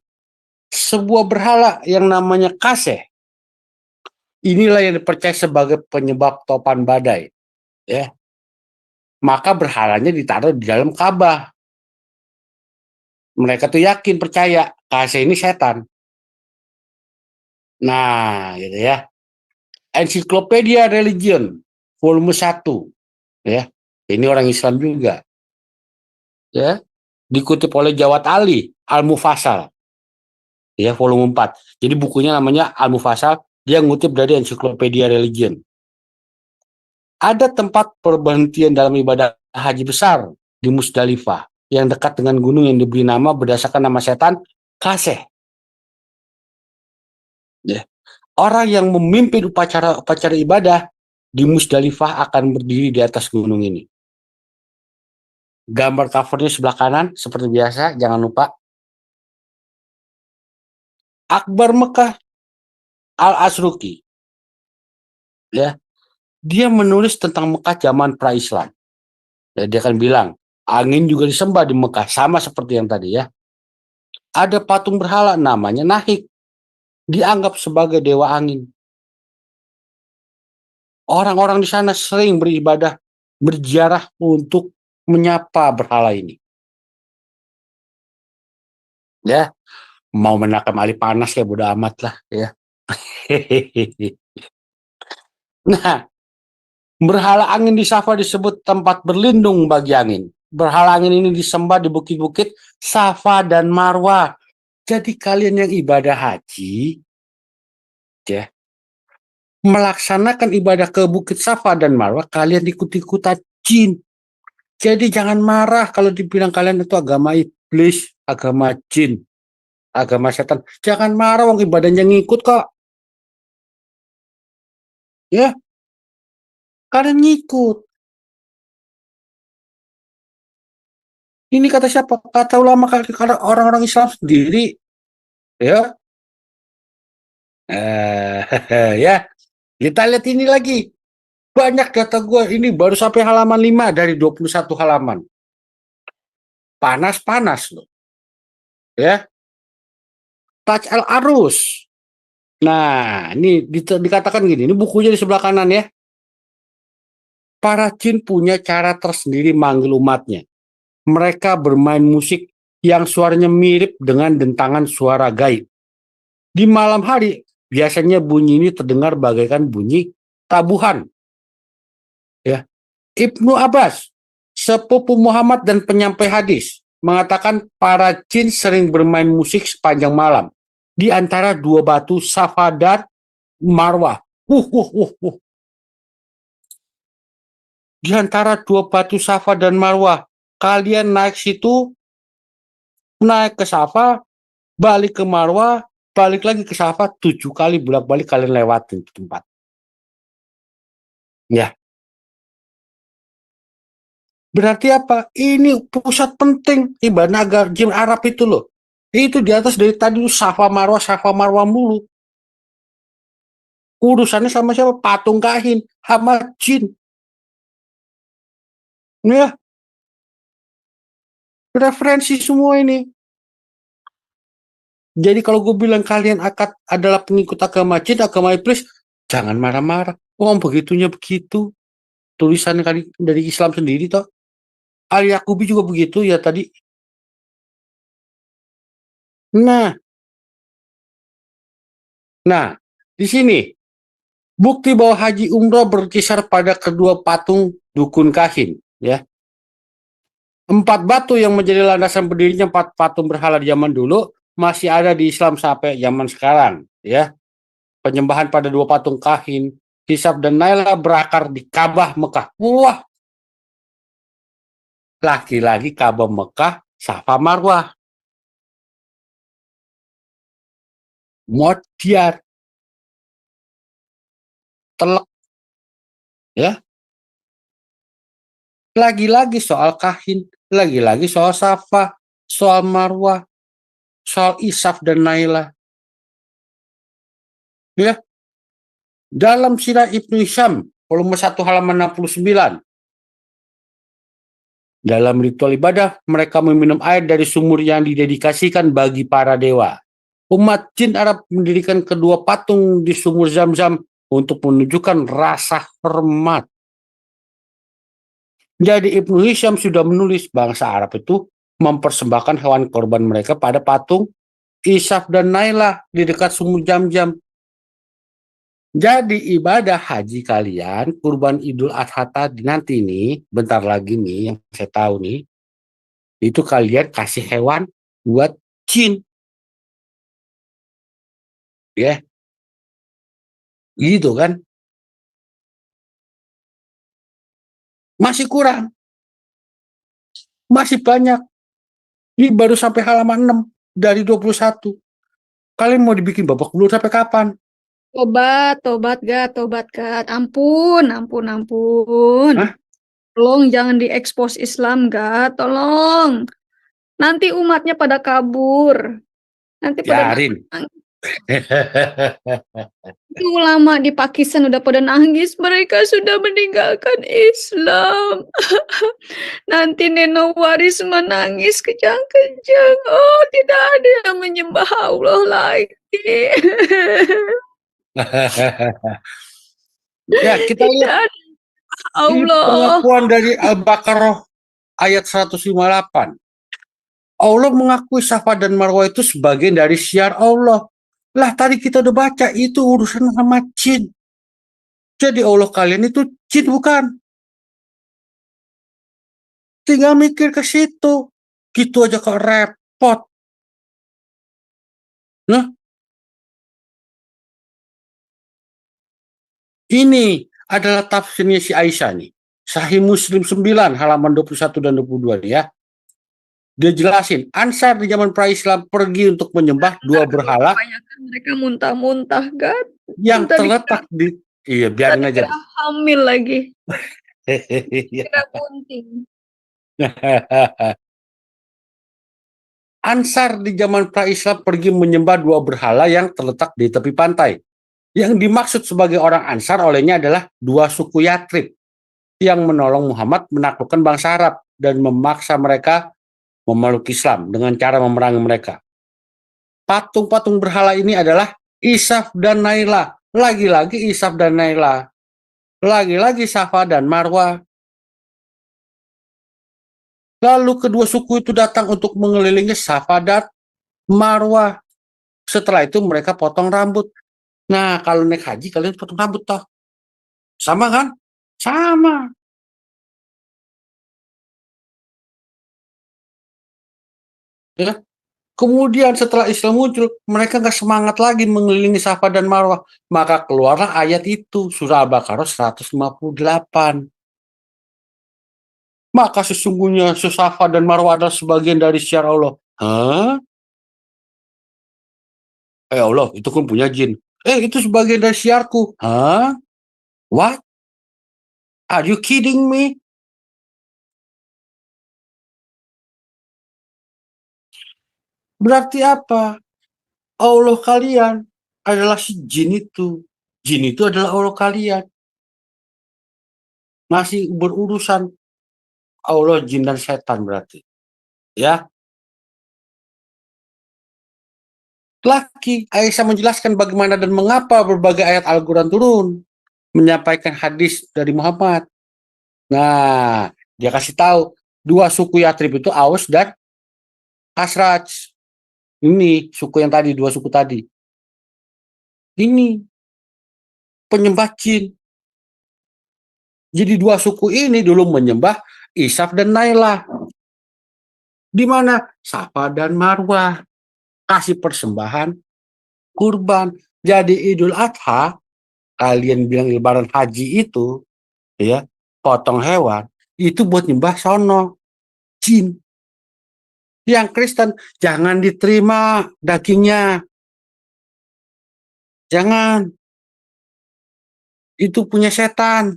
Sebuah berhala yang namanya Kaseh, inilah yang dipercaya sebagai penyebab topan badai. Ya. Maka berhalanya ditaruh di dalam Ka'bah. Mereka tuh yakin, percaya, Kaseh ini setan. Nah, gitu ya. Ensiklopedia Religion, volume 1. Ya. Ini orang Islam juga. Ya. Dikutip oleh Jawad Ali, Al-Mufassal. Ya, volume 4. Jadi bukunya namanya Al-Mufassal, dia ngutip dari Ensiklopedia Religion. Ada tempat perberhentian dalam ibadah haji besar di Musdalifah yang dekat dengan gunung yang diberi nama berdasarkan nama setan Kaseh. Ya. Orang yang memimpin upacara ibadah di Musdalifah akan berdiri di atas gunung ini. Gambar covernya sebelah kanan seperti biasa, jangan lupa. Akbar Mekah Al-Asruki. Ya, dia menulis tentang Mekah zaman pra-Islam. Ya, dia akan bilang, angin juga disembah di Mekah, sama seperti yang tadi ya. Ada patung berhala namanya Nahik, dianggap sebagai dewa angin. Orang-orang di sana sering beribadah, berziarah untuk menyapa berhala ini. Ya, mau menakam ali panas ya bodo amat lah ya. Nah, berhala angin di Safa disebut tempat berlindung bagi angin. Berhala angin ini disembah di bukit-bukit Safa dan Marwah. Jadi kalian yang ibadah haji, ya, melaksanakan ibadah ke bukit Safa dan Marwah, kalian ikut-ikutan jin. Jadi jangan marah kalau dibilang kalian itu agama iblis, agama jin, agama setan. Jangan marah, wong ibadahnya ngikut kok. Ya, kalian ngikut. Ini kata siapa? Kata ulama, kata orang-orang Islam sendiri. Ya, ya. Kita lihat ini lagi. Banyak data gue. Ini baru sampai halaman 5 dari 21 halaman. Panas-panas loh. Ya. Taj al-Arus. Nah, ini dikatakan gini. Ini bukunya di sebelah kanan ya. Para jin punya cara tersendiri manggil umatnya. Mereka bermain musik yang suaranya mirip dengan dentangan suara gaib. Di malam hari, biasanya bunyi ini terdengar bagaikan bunyi tabuhan. Ya. Ibnu Abbas, sepupu Muhammad dan penyampai hadis, mengatakan para jin sering bermain musik sepanjang malam di antara dua batu Safa dan Marwah. Di antara dua batu Safa dan Marwah, kalian naik situ, naik ke Safa, balik ke Marwah, balik lagi ke Safa, 7 kali bolak-balik kalian lewatin tempat. Ya. Berarti apa? Ini pusat penting ibadah naga jin Arab itu loh. Itu di atas dari tadi Safa Marwah mulu. Urusannya sama siapa? Patung kahin, sama jin. Ya, referensi semua ini. Jadi kalau gue bilang kalian adalah pengikut agama jin, agama iblis, jangan marah-marah. Oh, begitunya begitu. Tulisan dari Islam sendiri toh. Al-Yaqubi juga begitu ya tadi. Nah, di sini bukti bahwa haji umroh berkisar pada kedua patung dukun kahin, ya. 4 batu yang menjadi landasan berdirinya 4 patung berhala di zaman dulu masih ada di Islam sampai zaman sekarang, ya. Penyembahan pada 2 patung kahin, Hisab dan Naila berakar di Ka'bah Mekah. Wah, lagi-lagi Ka'bah Mekah, Safa Marwah, Modiar, telek, ya. Lagi-lagi soal kahin, lagi-lagi soal Safa, soal Marwah, soal Isaf dan Naila. Ya, dalam Sirah Ibnu Hisham, volume 1 halaman 69. Dalam ritual ibadah, mereka meminum air dari sumur yang didedikasikan bagi para dewa. Umat jin Arab mendirikan kedua patung di sumur Zam-Zam untuk menunjukkan rasa hormat. Jadi Ibnu Hisham sudah menulis bangsa Arab itu mempersembahkan hewan korban mereka pada patung Isaf dan Naila di dekat sumur Zam-Zam. Jadi ibadah haji kalian, kurban Idul Adha tadi nanti nih, bentar lagi nih yang saya tahu nih, itu kalian kasih hewan buat jin. Ya, gitu kan. Masih kurang. Masih banyak. Ini baru sampai halaman 6 dari 21. Kalian mau dibikin babak belur sampai kapan? Tobat, Gad. Ampun. Hah? Tolong jangan diekspos Islam, Gad. Tolong. Nanti umatnya pada kabur. Nanti pada Biarin. ulama di Pakistan udah pada nangis. Mereka sudah meninggalkan Islam. Nanti Nenowaris menangis kejang-kejang. Oh, tidak ada yang menyembah Allah lagi. Ya, kita Tidak lihat ada ini Allah. pengakuan dari Al-Baqarah ayat 158. Allah mengakui Safa dan Marwah itu sebagian dari syiar Allah. Lah tadi kita udah baca itu urusan sama jin. Jadi Allah kalian itu jin bukan? Tinggal mikir ke situ. Gitu aja kok repot. Nah, ini adalah tafsirnya si Aisyah nih. Sahih Muslim 9 halaman 21 dan 22 nih ya. Dia jelasin, Ansar di zaman pra-Islam pergi untuk menyembah 2 berhala Kebanyakan mereka muntah-muntah, Gad. yang Tadi terletak di... Iya, biarin aja. kira hamil lagi. Kira bunting. Ansar di zaman pra-Islam pergi menyembah 2 berhala yang terletak di tepi pantai. Yang dimaksud sebagai orang Ansar olehnya adalah 2 suku Yatrib yang menolong Muhammad menaklukkan bangsa Arab dan memaksa mereka memeluk Islam dengan cara memerangi mereka. Patung-patung berhala ini adalah Isaf dan Naila. Lagi-lagi Isaf dan Naila. Lagi-lagi Safa dan Marwah. Lalu kedua suku itu datang untuk mengelilingi Safa dan Marwah. Setelah itu mereka potong rambut. Nah, kalau naik haji kalian potong rambut toh. Sama kan? Sama. Ya. Kemudian setelah Islam muncul, mereka nggak semangat lagi mengelilingi Safa dan Marwah. Maka keluarlah ayat itu, surah Al-Baqarah 158. Maka sesungguhnya Safa dan Marwah adalah sebagian dari syiar Allah. Hah? Allah, itu kan punya jin. Itu sebagian dari syiarku. Hah? What? Are you kidding me? Berarti apa? Allah kalian adalah si jin itu. Jin itu adalah Allah kalian. Masih berurusan Allah, jin, dan setan berarti. Ya. laki. Aisyah menjelaskan bagaimana dan mengapa berbagai ayat Al-Quran turun, menyampaikan hadis dari Muhammad. Nah, dia kasih tahu dua suku Yatrib itu Aus dan Khazraj. Ini suku yang tadi, dua suku tadi. Ini penyembah jin. Jadi dua suku ini dulu menyembah Isaf dan Nailah. Di mana Safa dan Marwah kasih persembahan kurban. Jadi Idul Adha, kalian bilang lebaran haji itu, ya, potong hewan, itu buat nyembah sono, jin. Yang Kristen, jangan diterima dagingnya. Jangan. Itu punya setan.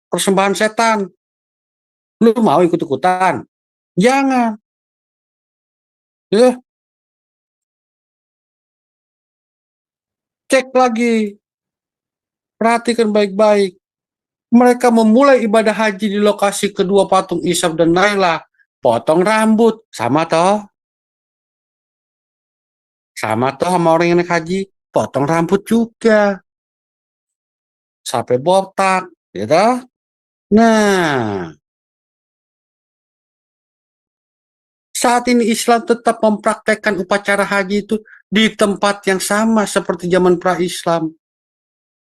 Persembahan setan. Lu mau ikut-ikutan? Jangan. Ya, cek lagi. Perhatikan baik-baik. Mereka memulai ibadah haji di lokasi kedua patung Ishak dan Nailah. Potong rambut. Sama toh? Sama toh sama orang yang naik haji. Potong rambut juga. Sampai botak. Gitu. Nah, saat ini Islam tetap mempraktekkan upacara haji itu di tempat yang sama seperti zaman pra-Islam.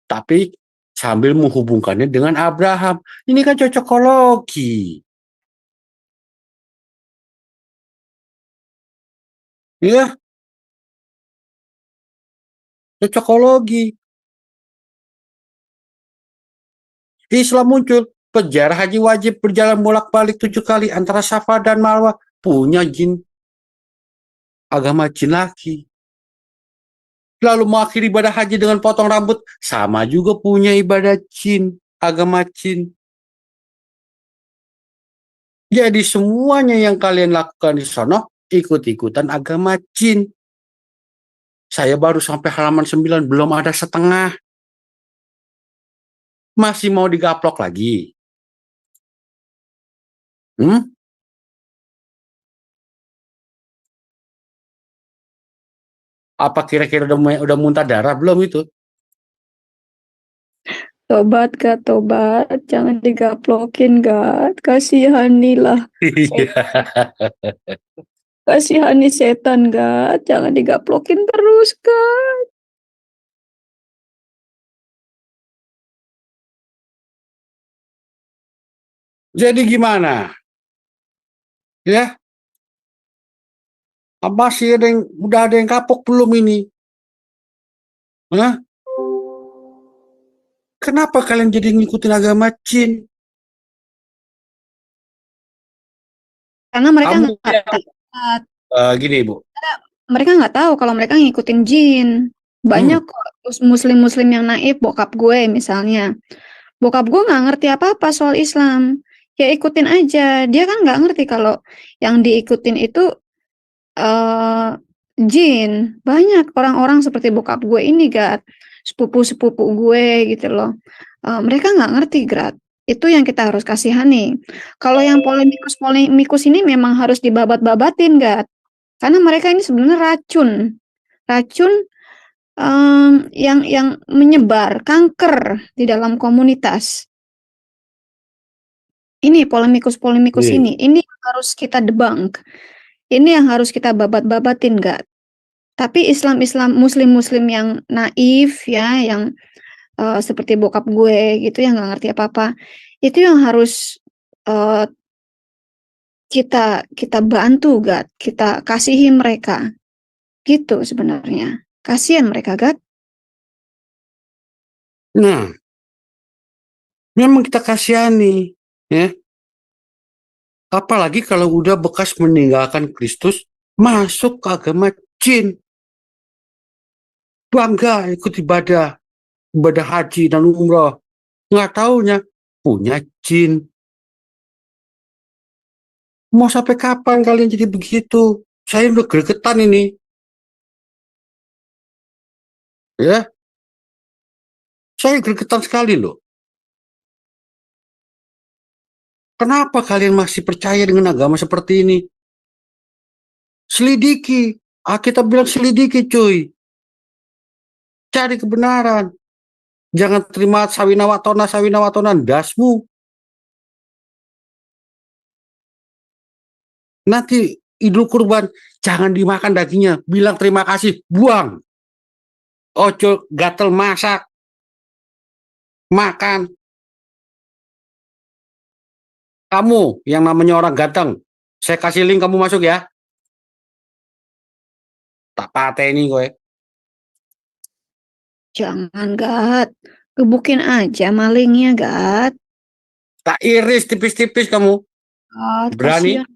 Tapi sambil menghubungkannya dengan Abraham. Ini kan cocokologi. Ya, cocokologi. Islam muncul, peziarah haji wajib berjalan bolak-balik 7 kali antara Safa dan Marwah. Punya jin, agama jin lagi. Lalu mengakhiri ibadah haji dengan potong rambut, sama juga punya ibadah jin, agama jin. Jadi semuanya yang kalian lakukan di sono ikut-ikutan agama jin. Saya baru sampai halaman 9, belum ada setengah. Masih mau digaplok lagi? Apa kira-kira udah muntah darah belum itu? Tobat, Gat, tobat. Jangan digaplokin, Gat. Kasihanilah. Iya. Kasihani setan, Gat. Jangan digaplokin terus, Gat. Jadi gimana? Ya, masih udah ada yang kapok belum ini? Hah? Kenapa kalian jadi ngikutin agama jin? Karena mereka Kamu nggak yang tahu. gini, Bu. Mereka nggak tahu kalau mereka ngikutin jin. Banyak kok muslim-muslim yang naif, bokap gue misalnya. Bokap gue nggak ngerti apa-apa soal Islam. Ya ikutin aja. Dia kan nggak ngerti kalau yang diikutin itu jin. Banyak orang-orang seperti bokap gue ini, Gat. Sepupu-sepupu gue gitu loh. Mereka nggak ngerti, Gat. Itu yang kita harus kasihani. Kalau yang polemikus ini memang harus dibabat-babatin, Gat. Karena mereka ini sebenarnya racun. Racun yang menyebar kanker di dalam komunitas. Ini polemikus ini yang harus kita debunk. Ini yang harus kita babat-babatin, Gat. Tapi Islam-Islam, Muslim-Muslim yang naif ya, yang seperti bokap gue gitu yang nggak ngerti apa-apa, itu yang harus kita bantu, Gat. Kita kasihi mereka. Gitu sebenarnya. Kasihan mereka, Gat. Nah, memang kita kasihani, ya. Apalagi kalau udah bekas meninggalkan Kristus, masuk ke agama jin. Bangga ikut ibadah haji dan umroh. Nggak taunya punya jin. Mau sampai kapan kalian jadi begitu? Saya udah gregetan ini. Ya, saya gregetan sekali loh. Kenapa kalian masih percaya dengan agama seperti ini? Selidiki. Kita bilang selidiki cuy. Cari kebenaran. Jangan terima sawina-watonan dasmu. Nanti Idul Kurban, jangan dimakan dagingnya. Bilang terima kasih, buang. Ojo gatel masak. Makan. Kamu yang namanya orang ganteng, saya kasih link kamu masuk ya. Tak pateni gue. Jangan, Gat. Gebukin aja malingnya, Gat. Tak iris tipis-tipis kamu. Gat, Berani? kasihan.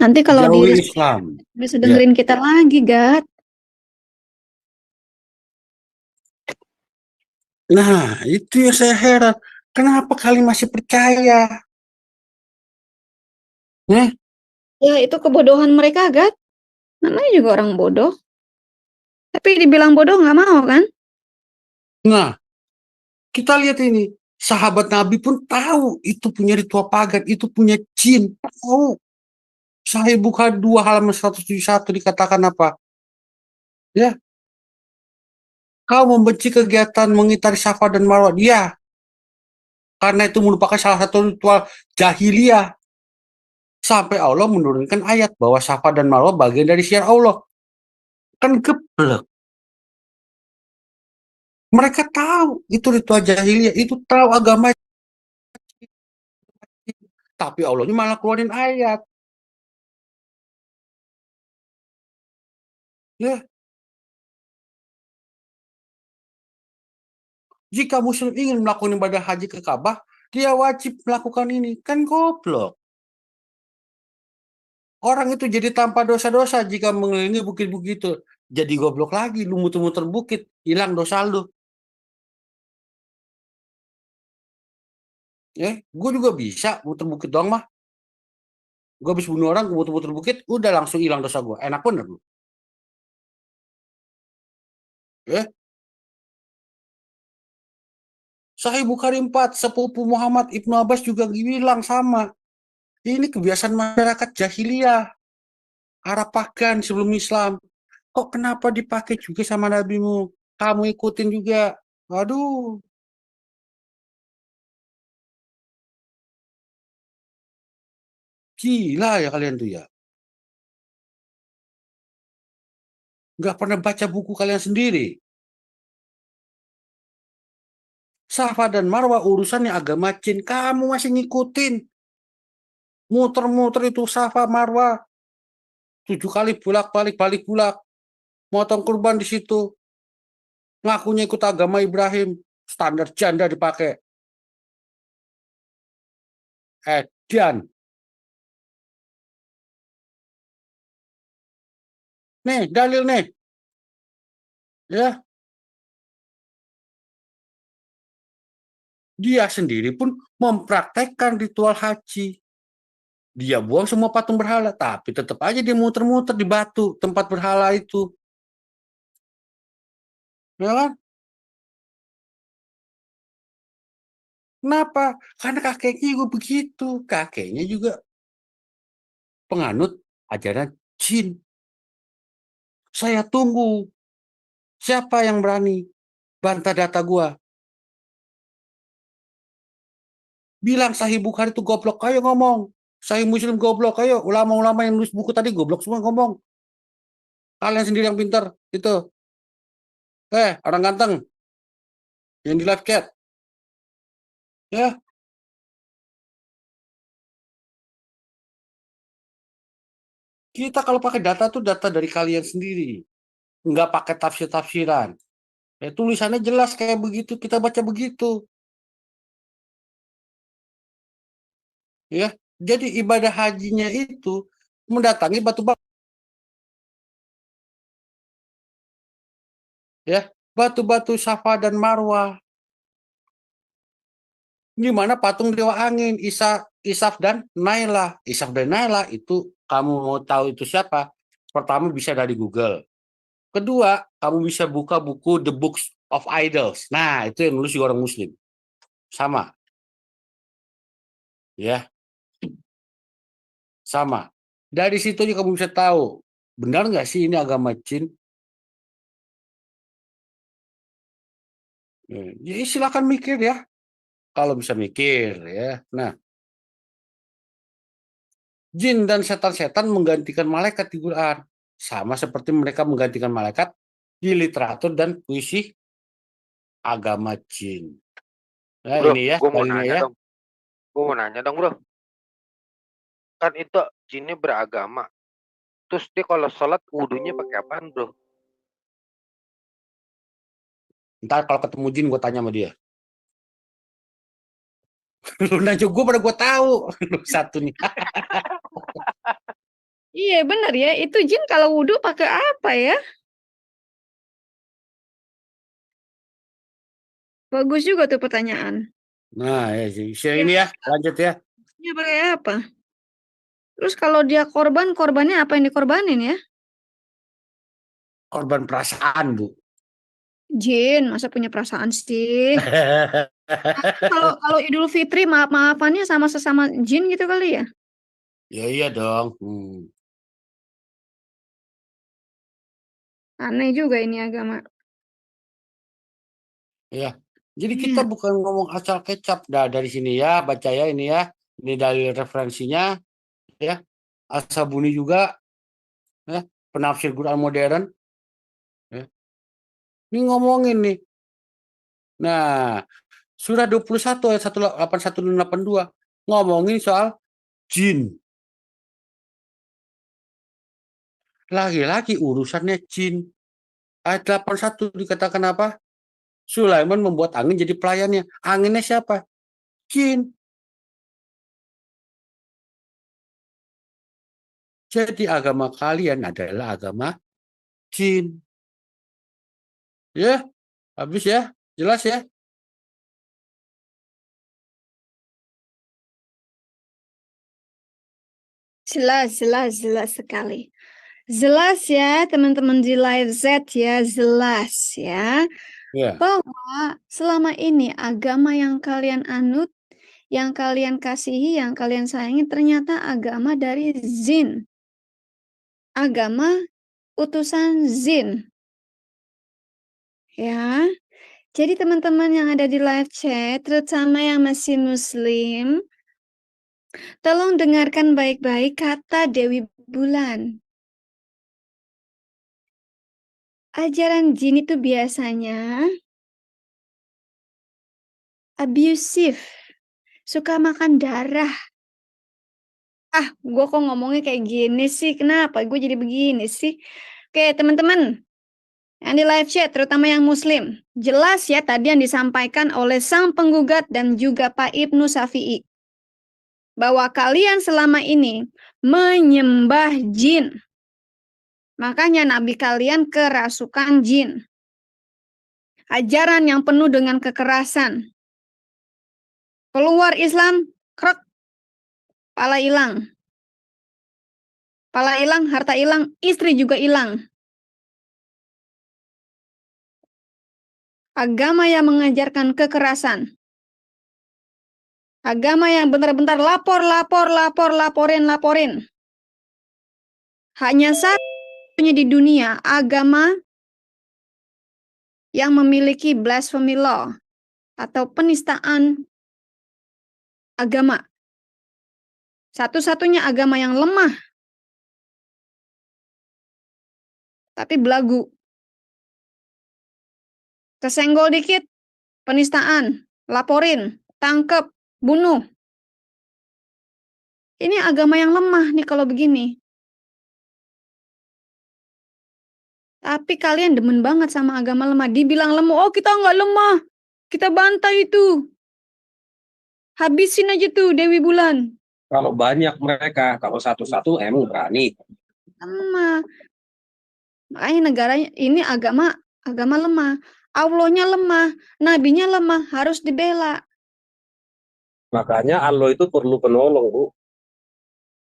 Nanti kalau Jauhi di Islam. bisa dengerin kita lagi, Gat. Nah, itu yang saya heran. Kenapa kalian masih percaya? Ya, itu kebodohan mereka, Gat. Namanya juga orang bodoh. Tapi dibilang bodoh nggak mau, kan? Nah, kita lihat ini. Sahabat Nabi pun tahu itu punya ritual pagan, itu punya jin. Tahu. Sahih Bukhari 2 halaman 171 dikatakan apa? Ya, kau membenci kegiatan mengitari Safa dan Marwah. Ya, karena itu merupakan salah satu ritual jahiliyah. Sampai Allah menurunkan ayat bahwa Safa dan Marwah bagian dari syiar Allah. Kan geblek. Mereka tahu itu ritual jahiliyah, itu tahu agama. Tapi Allahnya malah keluarin ayat. Ya, jika muslim ingin melakukan ibadah haji ke Ka'bah, dia wajib melakukan ini. Kan goblok. Orang itu jadi tanpa dosa-dosa jika mengelilingi bukit-bukit itu. Jadi goblok lagi, lu muter-muter bukit, hilang dosa lu. Ya, gue juga bisa muter bukit doang mah. Gue habis bunuh orang, gue muter-muter bukit, udah langsung hilang dosa gue. Enak bener lu. Ya. Sahih Bukhari 4, sepupu Muhammad Ibnu Abbas juga bilang sama. Ini kebiasaan masyarakat jahiliyah, Arab pagan sebelum Islam. Kok kenapa dipakai juga sama nabimu? Kamu ikutin juga. Waduh. Gila ya kalian tuh ya. Nggak pernah baca buku kalian sendiri. Safa dan Marwah urusannya agama jin. Kamu masih ngikutin. Muter-muter itu Safa Marwah. 7 kali bolak-balik, balik bulak. Motong kurban di situ. Ngakunya ikut agama Ibrahim. Standar janda dipakai. Edian. Nih, dalil nih. Ya, dia sendiri pun mempraktekkan ritual haji. Dia buang semua patung berhala, tapi tetap aja dia muter-muter di batu tempat berhala itu. Ya kan? Kenapa? Karena kakeknya juga begitu. Kakeknya juga penganut ajaran jin. Saya tunggu. Siapa yang berani bantah data gua? Bilang Sahih Bukhari itu goblok, ayo ngomong. Sahih Muslim goblok, ayo. Ulama-ulama yang nulis buku tadi goblok semua ngomong. Kalian sendiri yang pintar, itu. Orang ganteng. Yang di live chat. Ya. Kita kalau pakai data tuh data dari kalian sendiri. Nggak pakai tafsir-tafsiran. Tulisannya jelas kayak begitu, kita baca begitu. Ya. Jadi ibadah hajinya itu mendatangi batu-batu. Ya, batu-batu Safa dan Marwah. Di mana patung dewa angin, Isaf dan Naila. Isaf dan Naila itu kamu mau tahu itu siapa? Pertama bisa dari Google. Kedua, kamu bisa buka buku The Books of Idols. Nah, itu yang nulis juga orang Muslim. Sama. Ya, sama. Dari situ juga kamu bisa tahu, benar nggak sih ini agama jin? Ya, silakan mikir ya, kalau bisa mikir ya. Nah, jin dan setan-setan menggantikan malaikat di Quran, sama seperti mereka menggantikan malaikat di literatur dan puisi agama jin. Nah, Bro, ini ya gue mau dalilnya nanya ya. dong. Gue mau nanya dong, bro. Kan itu jinnya beragama. Terus dia kalau sholat wudhunya pakai apaan, bro? Ntar kalau ketemu jin gue tanya sama dia. Lu nanya gue pada gue tahu. Lu satu nih. Iya benar ya, itu jin kalau wudhu pakai apa ya? Bagus juga tuh pertanyaan. Nah, ya sih. Ini ya, lanjut ya. Dia pakai apa? Terus kalau dia korban, korbannya apa yang dikorbanin ya? Korban perasaan, Bu. Jin, masa punya perasaan sih? Kalau Idul Fitri maaf-maafannya sama sesama jin gitu kali ya? Ya iya dong. Aneh juga ini agama. Ya. Jadi kita bukan ngomong asal kecap. Nah, dari sini ya, baca ya ini ya. Ini dari referensinya ya. As-Sabuni juga ya, penafsir Quran modern. Ya. Ini ngomongin nih. Nah, surah 21 ayat 181 dan 82 ngomongin soal jin. Lagi-lagi urusannya jin. Ayat 81 dikatakan apa? Sulaiman membuat angin jadi pelayannya. Anginnya siapa? Jin. Jadi agama kalian adalah agama jin. Ya, habis ya. Jelas ya? Jelas sekali. Jelas ya teman-teman di live Z ya, jelas ya. Ya. Bahwa selama ini agama yang kalian anut, yang kalian kasihi, yang kalian sayangi ternyata agama dari jin. Agama utusan jin. Ya. Jadi teman-teman yang ada di live chat, terutama yang masih muslim, tolong dengarkan baik-baik kata Dewi Bulan. Ajaran jin itu biasanya abusive, suka makan darah. Gue kok ngomongnya kayak gini sih? Kenapa gue jadi begini sih? Oke, teman-teman yang di live chat, terutama yang muslim, jelas ya tadi yang disampaikan oleh sang penggugat dan juga Pak Ibnu Syafi'i, bahwa kalian selama ini menyembah jin. Makanya nabi kalian kerasukan jin. Ajaran yang penuh dengan kekerasan. Keluar Islam, krek, pala hilang. Pala hilang, harta hilang, istri juga hilang. Agama yang mengajarkan kekerasan. Agama yang benar-benar laporin. Hanya satunya di dunia agama yang memiliki blasphemy law atau penistaan agama. Satu-satunya agama yang lemah tapi belagu. Kesenggol dikit, penistaan, laporin, tangkep, bunuh. Ini agama yang lemah nih kalau begini. Tapi kalian demen banget sama agama lemah. Dibilang lemah, oh kita nggak lemah. Kita bantai itu. Habisin aja tuh Dewi Bulan. Kalau banyak mereka, kalau satu-satu emang berani. Lemah. Makanya negaranya ini agama lemah. Allahnya lemah, nabinya lemah, harus dibela. Makanya Allah itu perlu penolong, Bu.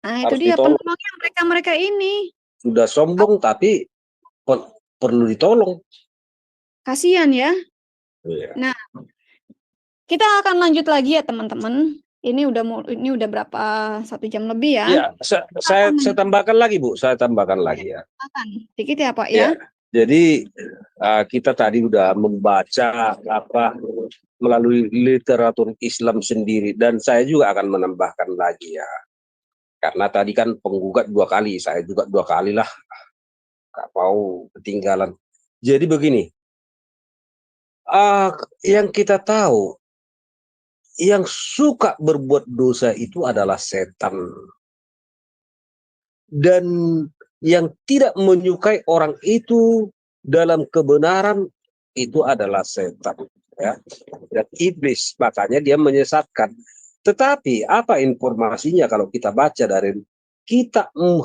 Nah, itu Harus dia ditolong. penolongnya mereka ini. Sudah sombong tapi perlu ditolong. Kasihan ya. Iya. Nah, kita akan lanjut lagi ya teman-teman. Ini udah berapa 1 jam lebih ya? Ya, saya tambahkan lagi Bu, saya tambahkan lagi ya. Silakan. Dikit ya Pak Ya, ya. jadi kita tadi udah membaca melalui literatur Islam sendiri, dan saya juga akan menambahkan lagi ya. Karena tadi kan penggugat 2 kali, saya juga 2 kali lah, nggak mau ketinggalan. Jadi begini, yang kita tahu, yang suka berbuat dosa itu adalah setan. Dan yang tidak menyukai orang itu dalam kebenaran itu adalah setan, ya, dan iblis, makanya dia menyesatkan. Tetapi apa informasinya kalau kita baca dari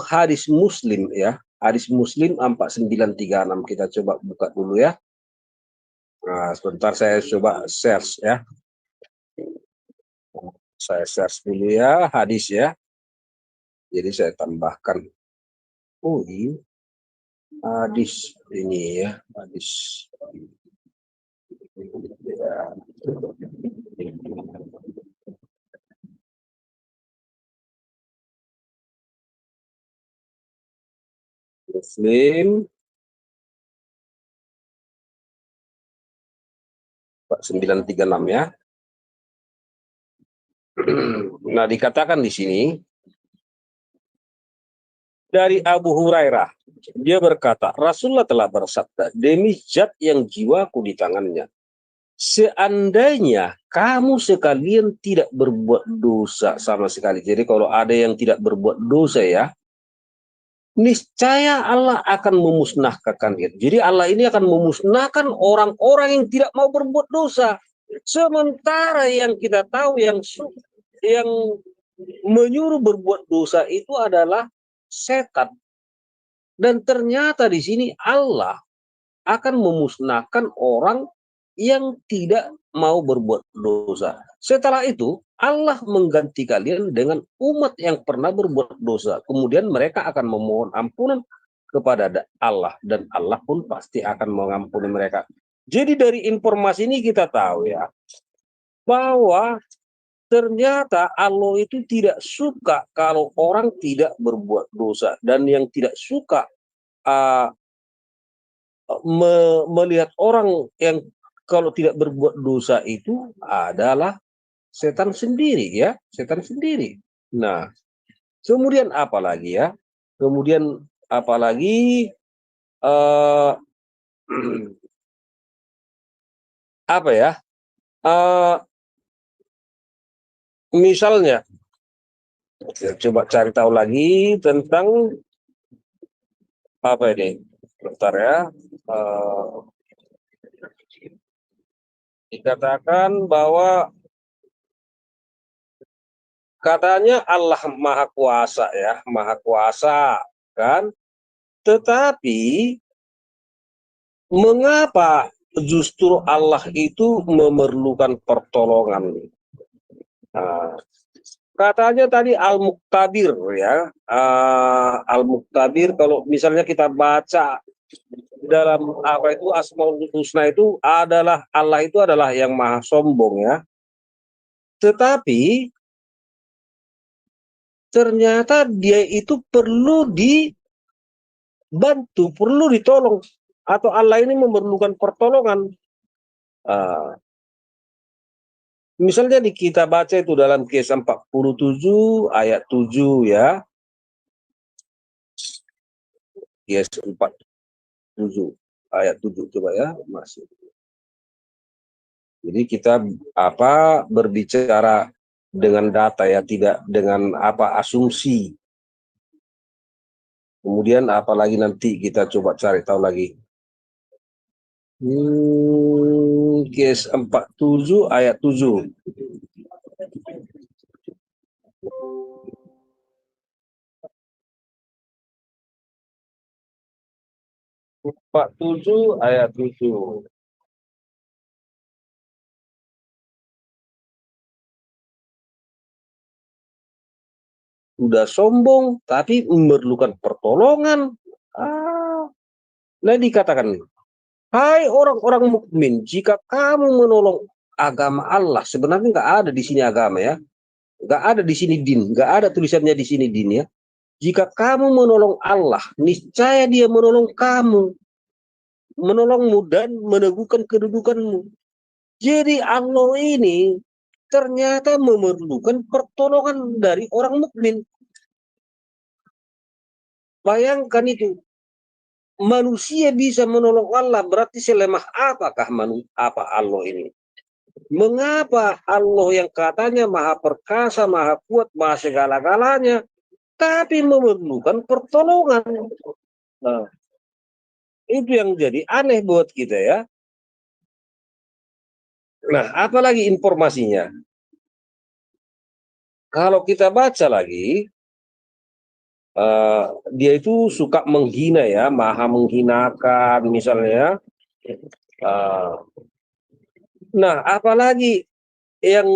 hadis Muslim ya, hadis Muslim 4936, kita coba buka dulu ya. Nah, sebentar saya coba search ya. Saya search dulu ya hadis ya. Jadi saya tambahkan. Oh iya. Hadis ini ya, hadis ya. Muslim 936 ya. Nah, dikatakan di sini dari Abu Hurairah, dia berkata, Rasulullah telah bersabda, demi zat yang jiwaku di tangannya, seandainya kamu sekalian tidak berbuat dosa sama sekali. Jadi kalau ada yang tidak berbuat dosa ya, niscaya Allah akan memusnahkan dia. Jadi Allah ini akan memusnahkan orang-orang yang tidak mau berbuat dosa. Sementara yang kita tahu yang menyuruh berbuat dosa itu adalah setan. Dan ternyata di sini Allah akan memusnahkan orang yang tidak mau berbuat dosa. Setelah itu Allah mengganti kalian dengan umat yang pernah berbuat dosa. Kemudian mereka akan memohon ampunan kepada Allah, dan Allah pun pasti akan mengampuni mereka. Jadi dari informasi ini kita tahu ya, bahwa ternyata Allah itu tidak suka kalau orang tidak berbuat dosa, dan yang tidak suka melihat orang yang kalau tidak berbuat dosa itu adalah setan sendiri ya, setan sendiri. Nah, kemudian apa lagi ya? Kemudian apalagi apa ya? Misalnya, coba cari tahu lagi tentang apa ini? Bentar ya. Dikatakan bahwa katanya Allah Maha Kuasa ya, Maha Kuasa kan? Tetapi mengapa justru Allah itu memerlukan pertolongan? Nah, katanya tadi Al-Muqtabir ya, Al-Muqtabir kalau misalnya kita baca dalam apa itu Asmaul Husna itu adalah Allah itu adalah yang maha sombong ya. Tetapi ternyata dia itu perlu dibantu, perlu ditolong, atau Allah ini memerlukan pertolongan. Misalnya kita baca itu dalam Kisah 47 ayat 7 ya. Kisah 47 ayat 7 coba ya, masih. Jadi kita berbicara dengan data ya, tidak dengan asumsi. Kemudian apalagi nanti kita coba cari tahu lagi. Kisah 47 ayat 7. Empat tujuh ayat 7. Sudah sombong tapi memerlukan pertolongan. Nah dikatakan, hai orang-orang mukmin, jika kamu menolong agama Allah, sebenarnya nggak ada di sini agama ya. Nggak ada di sini din, nggak ada tulisannya di sini din ya. Jika kamu menolong Allah, niscaya Dia menolong kamu, menolongmu dan meneguhkan kedudukanmu. Jadi Allah ini ternyata memerlukan pertolongan dari orang mukmin. Bayangkan itu, manusia bisa menolong Allah, berarti selemah apakah apa Allah ini? Mengapa Allah yang katanya maha perkasa, maha kuat, maha segala-galanya, tapi memerlukan pertolongan? Nah, itu yang jadi aneh buat kita ya. Nah, apalagi informasinya? Kalau kita baca lagi, dia itu suka menghina ya, maha menghinakan misalnya. Nah, apalagi yang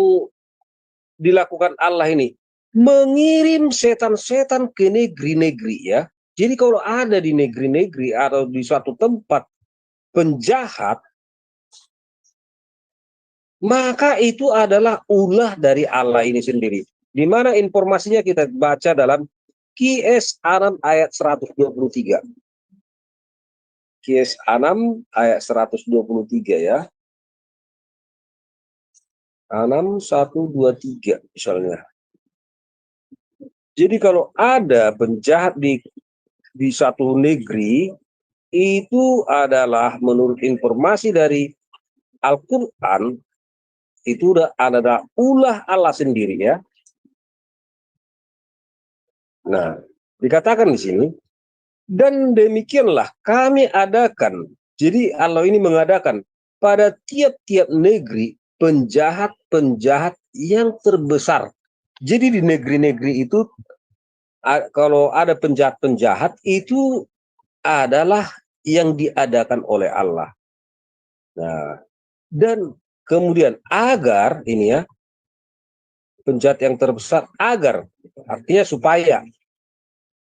dilakukan Allah ini? Mengirim setan-setan ke negeri-negeri ya. Jadi kalau ada di negeri-negeri atau di suatu tempat penjahat, maka itu adalah ulah dari Allah ini sendiri. Di mana informasinya kita baca dalam QS 6 ayat 123. QS 6 ayat 123 ya. 6, 1, 2, 3 misalnya. Jadi kalau ada penjahat di satu negeri, itu adalah menurut informasi dari Al-Quran, itu adalah ulah Allah sendiri ya. Nah, dikatakan di sini, dan demikianlah kami adakan. Jadi Allah ini mengadakan pada tiap-tiap negeri penjahat-penjahat yang terbesar. Jadi di negeri-negeri itu kalau ada penjahat-penjahat itu adalah yang diadakan oleh Allah. Nah, dan kemudian agar ini ya, penjahat yang terbesar agar, artinya supaya,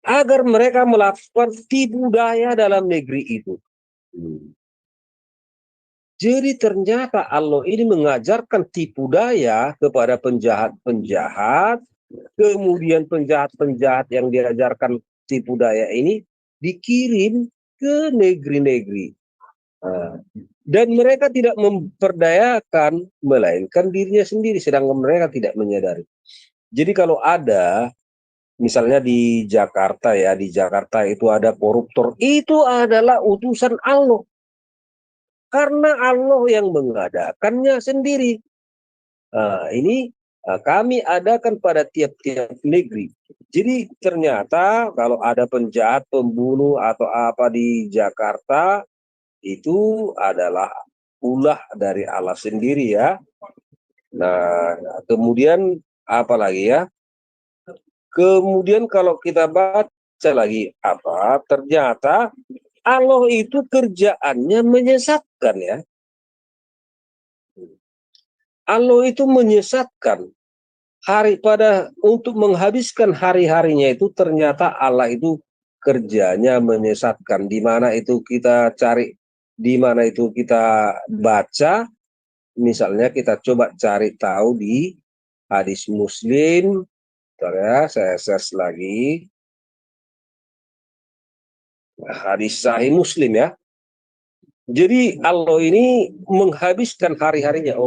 agar mereka melakukan tipu daya dalam negeri itu. Jadi ternyata Allah ini mengajarkan tipu daya kepada penjahat-penjahat, kemudian penjahat-penjahat yang diajarkan tipu daya ini dikirim ke negeri-negeri. Dan mereka tidak memperdayakan, melainkan dirinya sendiri, sedangkan mereka tidak menyadari. Jadi kalau ada, misalnya di Jakarta ya, di Jakarta itu ada koruptor, itu adalah utusan Allah. Karena Allah yang mengadakannya sendiri. Ini kami adakan pada tiap-tiap negeri. Jadi ternyata kalau ada penjahat, pembunuh atau apa di Jakarta, itu adalah ulah dari Allah sendiri ya. Nah, kemudian apa lagi ya? Kemudian kalau kita baca lagi apa? Ternyata Allah itu kerjaannya menyesatkan ya. Allah itu menyesatkan untuk menghabiskan hari-harinya itu, ternyata Allah itu kerjanya menyesatkan. Di mana itu kita cari, di mana itu kita baca, misalnya kita coba cari tahu di hadis Muslim. Bentar ya, saya search lagi. Hadis Sahih Muslim ya. Jadi Allah ini menghabiskan hari-harinya.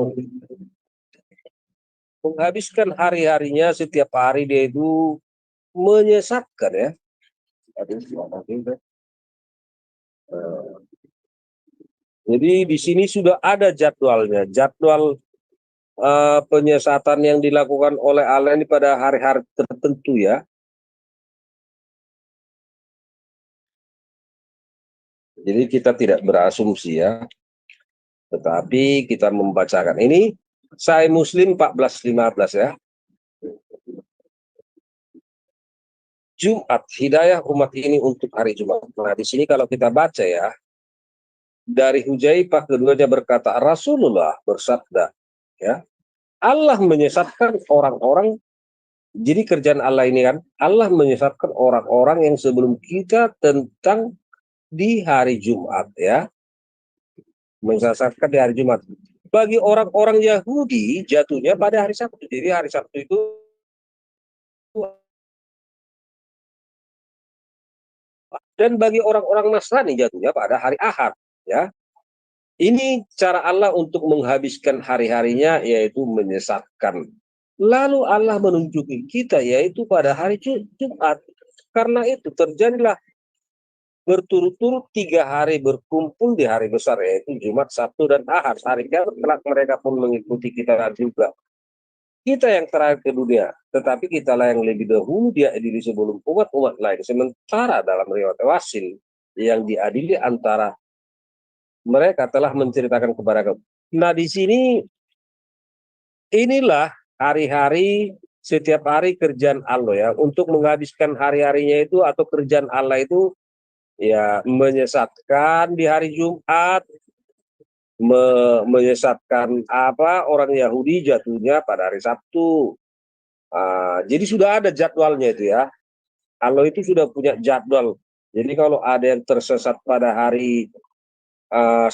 Menghabiskan hari-harinya, setiap hari dia itu menyesatkan ya. Jadi di sini sudah ada jadwalnya, jadwal penyesatan yang dilakukan oleh Allah ini pada hari-hari tertentu ya. Jadi kita tidak berasumsi ya, tetapi kita membacakan ini. Sahih Muslim 1415 ya. Jumat, hidayah umat ini untuk hari Jumat. Nah, di sini kalau kita baca ya, dari Hujaifah keduanya berkata, Rasulullah bersabda, ya, Allah menyesatkan orang-orang. Jadi kerjaan Allah ini kan, Allah menyesatkan orang-orang yang sebelum kita tentang di hari Jumat ya. Menyesatkan di hari Jumat. Bagi orang-orang Yahudi jatuhnya pada hari Sabtu. Jadi hari Sabtu itu Dan bagi orang-orang Nasrani jatuhnya pada hari Ahad, ya. Ini cara Allah untuk menghabiskan hari-harinya, yaitu menyesatkan. Lalu Allah menunjuki kita, yaitu pada hari Jumat. Karena itu terjadilah berturut-turut 3 hari berkumpul di hari besar, yaitu Jumat, Sabtu, dan Ahad. Hari kiamat kelak mereka pun mengikuti kita juga. Kita yang terakhir ke dunia, tetapi kitalah yang lebih dahulu diadili sebelum umat-umat lain. Sementara dalam riwayat Wasil yang diadili antara mereka telah menceritakan kepada kamu. Nah, di sini inilah hari-hari, setiap hari kerjaan Allah, ya, untuk menghabiskan hari-harinya itu atau kerjaan Allah itu, ya, menyesatkan di hari Jumat, menyesatkan orang Yahudi jatuhnya pada hari Sabtu. Jadi sudah ada jadwalnya itu, ya. Allah itu sudah punya jadwal. Jadi kalau ada yang tersesat pada hari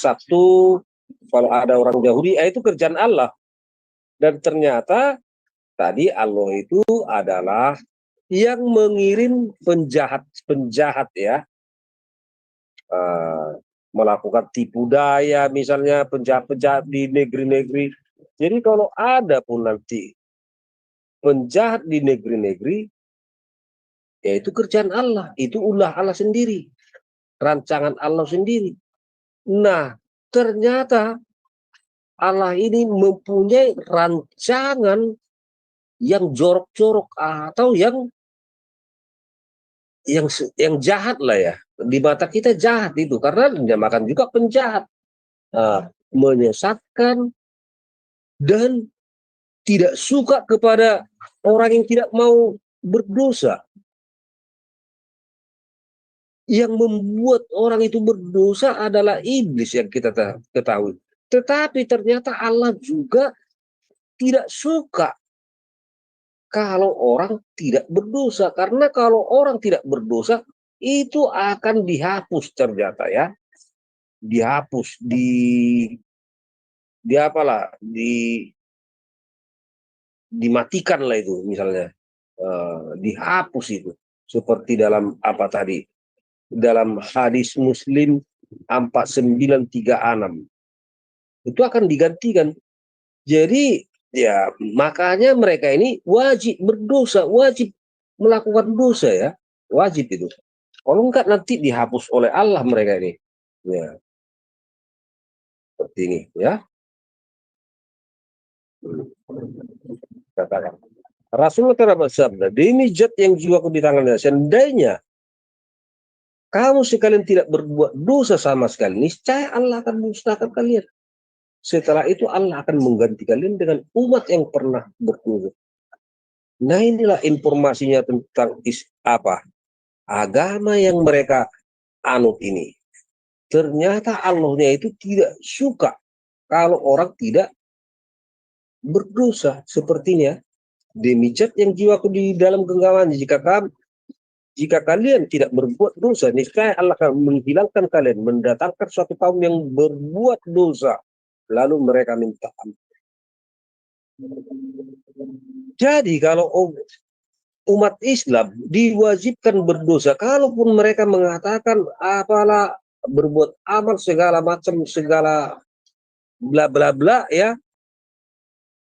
Sabtu, kalau ada orang Yahudi, itu kerjaan Allah. Dan ternyata tadi Allah itu adalah yang mengirim penjahat, ya, melakukan tipu daya, misalnya penjahat-penjahat di negeri-negeri. Jadi kalau ada pun nanti penjahat di negeri-negeri, ya itu kerjaan Allah, itu ulah Allah sendiri, rancangan Allah sendiri. Nah, ternyata Allah ini mempunyai rancangan yang jorok-jorok atau yang jahat lah, ya. Di mata kita jahat itu, karena dinamakan juga penjahat. Menyesatkan dan tidak suka kepada orang yang tidak mau berdosa. Yang membuat orang itu berdosa adalah iblis yang kita ketahui. Tetapi ternyata Allah juga tidak suka kalau orang tidak berdosa. Karena kalau orang tidak berdosa, itu akan dihapus ternyata, ya. Dihapus, dimatikan lah itu misalnya. Dihapus itu. Seperti dalam dalam hadis Muslim 4936. Itu akan digantikan. Jadi, ya, makanya mereka ini wajib berdosa, wajib melakukan dosa, ya. Wajib itu. Kalau enggak nanti dihapus oleh Allah mereka ini. Ya. Seperti ini, ya. Katakan. Rasulullah telah bersabda, demi zat yang jiwaku di tangannya, seandainya kamu sekalian tidak berbuat dosa sama sekali, niscaya Allah akan musnahkan kalian. Setelah itu Allah akan mengganti kalian dengan umat yang pernah berdosa. Nah, inilah informasinya tentang agama yang mereka anut ini. Ternyata Allahnya itu tidak suka kalau orang tidak berdosa. Sepertinya, demi zat yang jiwaku di dalam genggaman, jika kalian tidak berbuat dosa, niscaya Allah akan menghilangkan kalian, mendatangkan suatu kaum yang berbuat dosa, lalu mereka minta ampun. Jadi kalau umat Islam diwajibkan berdosa, kalaupun mereka mengatakan apalah berbuat amal segala macam, segala bla bla bla, ya,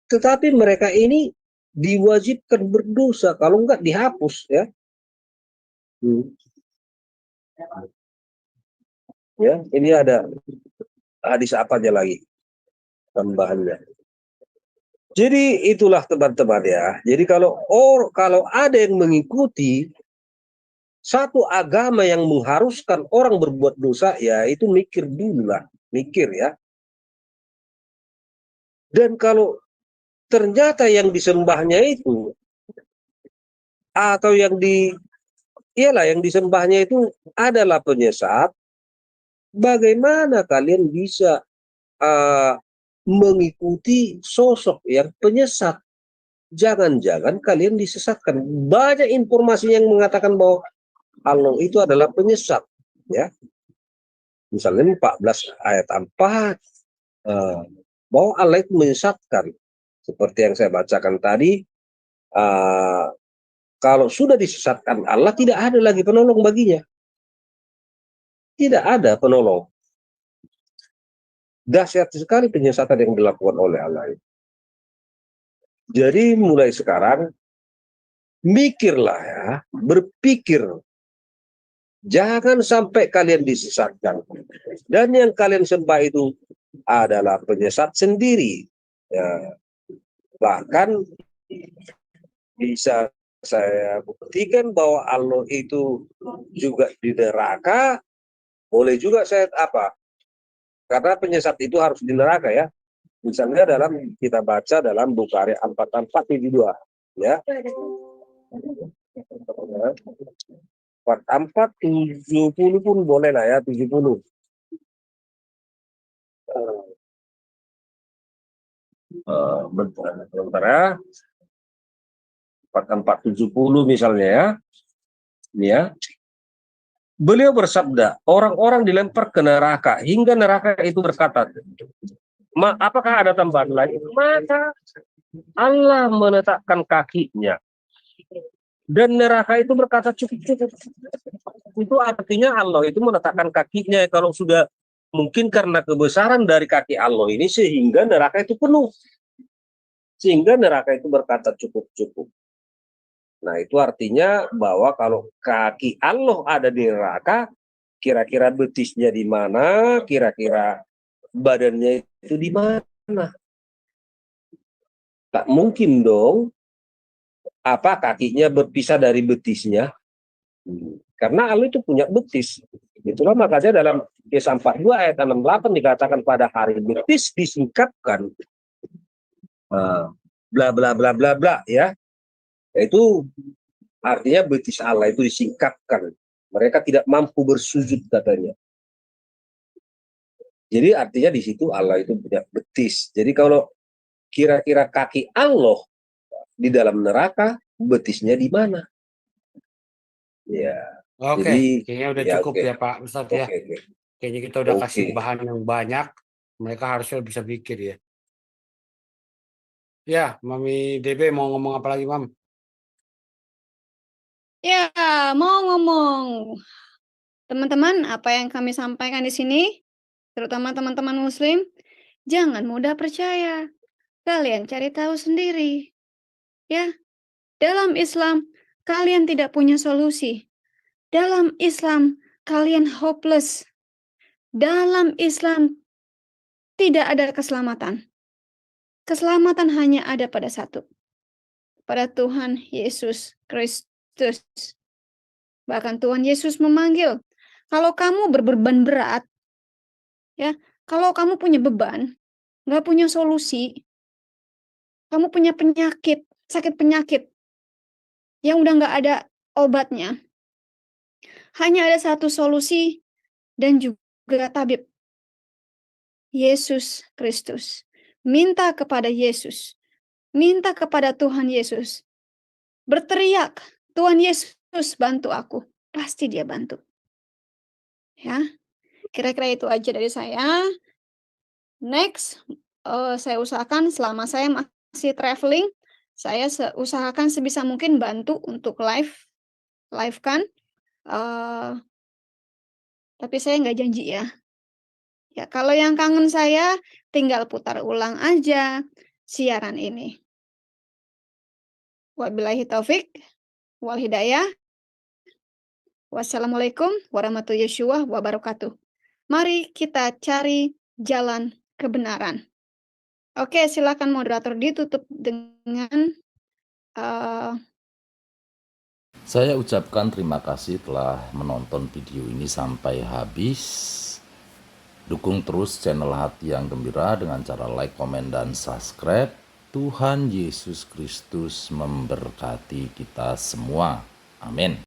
tetapi mereka ini diwajibkan berdosa, kalau enggak dihapus, ya. Ya, ini ada hadis apa aja lagi tambahannya. Jadi itulah teman-teman, ya. Jadi kalau ada yang mengikuti satu agama yang mengharuskan orang berbuat dosa, ya itu mikir dulu lah, mikir, ya. Dan kalau ternyata yang disembahnya itu atau yang disembahnya itu adalah penyesat, bagaimana kalian bisa mengikuti sosok yang penyesat? Jangan-jangan kalian disesatkan. Banyak informasi yang mengatakan bahwa Allah itu adalah penyesat, ya. Misalnya 14 ayat 4, bahwa Allah itu menyesatkan. Seperti yang saya bacakan tadi, kalau sudah disesatkan Allah, tidak ada lagi penolong baginya. Tidak ada penolong. Dahsyat sekali penyesatan yang dilakukan oleh Allah. Jadi mulai sekarang, mikirlah ya, berpikir. Jangan sampai kalian disesatkan. Dan yang kalian sembah itu adalah penyesat sendiri. Ya. Bahkan bisa saya buktikan bahwa Allah itu juga di neraka. Boleh juga saya karena penyesat itu harus di neraka ya. Misalnya kita baca dalam Bukhari 4472 ya. 4470 pun boleh lah ya, 70. Bentar ya. 4470 misalnya ya. Ini ya. Beliau bersabda, orang-orang dilempar ke neraka hingga neraka itu berkata, apakah ada tambahan lain? Maka Allah menetapkan kakinya. Dan neraka itu berkata cukup. Itu artinya Allah itu menetapkan kakinya kalau sudah mungkin karena kebesaran dari kaki Allah ini sehingga neraka itu penuh. Sehingga neraka itu berkata cukup. Nah, itu artinya bahwa kalau kaki Allah ada di neraka, kira-kira betisnya di mana, kira-kira badannya itu di mana. Tak mungkin dong kakinya berpisah dari betisnya. Karena Allah itu punya betis. Itulah makanya dalam Kisah 42 ayat 68 dikatakan pada hari betis disingkapkan. Bla bla bla bla bla ya. Itu artinya betis Allah itu disingkapkan. Mereka tidak mampu bersujud katanya. Jadi artinya di situ Allah itu punya betis. Jadi kalau kira-kira kaki Allah di dalam neraka, betisnya di mana? Ya. Oke, Jadi kayaknya udah ya, cukup ya Pak Ustadz ya. Kayaknya kita udah kasih bahan yang banyak. Mereka harusnya bisa pikir ya. Ya, Mami DB mau ngomong apa lagi, Mam? Ya, mau ngomong. Teman-teman, apa yang kami sampaikan di sini, terutama teman-teman Muslim, jangan mudah percaya. Kalian cari tahu sendiri. Ya, dalam Islam, kalian tidak punya solusi. Dalam Islam, kalian hopeless. Dalam Islam, tidak ada keselamatan. Keselamatan hanya ada pada satu. Pada Tuhan Yesus Kristus. Bahkan Tuhan Yesus memanggil, kalau kamu berbeban berat, ya, kalau kamu punya beban, nggak punya solusi, kamu punya penyakit, sakit penyakit, yang udah nggak ada obatnya, hanya ada satu solusi dan juga tabib, Yesus Kristus. Minta kepada Yesus, minta kepada Tuhan Yesus, berteriak, Tuhan Yesus bantu aku, pasti dia bantu. Ya, kira-kira itu aja dari saya. Next, saya usahakan selama saya masih traveling, saya usahakan sebisa mungkin bantu untuk live kan. Tapi saya nggak janji ya. Ya, kalau yang kangen saya tinggal putar ulang aja siaran ini. Wabillahi taufik wal hidayah. Wassalamualaikum warahmatullahi wabarakatuh. Mari kita cari jalan kebenaran. Oke, silakan moderator ditutup dengan Saya ucapkan terima kasih telah menonton video ini sampai habis. Dukung terus channel Hati yang Gembira dengan cara like, komen, dan subscribe. Tuhan Yesus Kristus memberkati kita semua. Amin.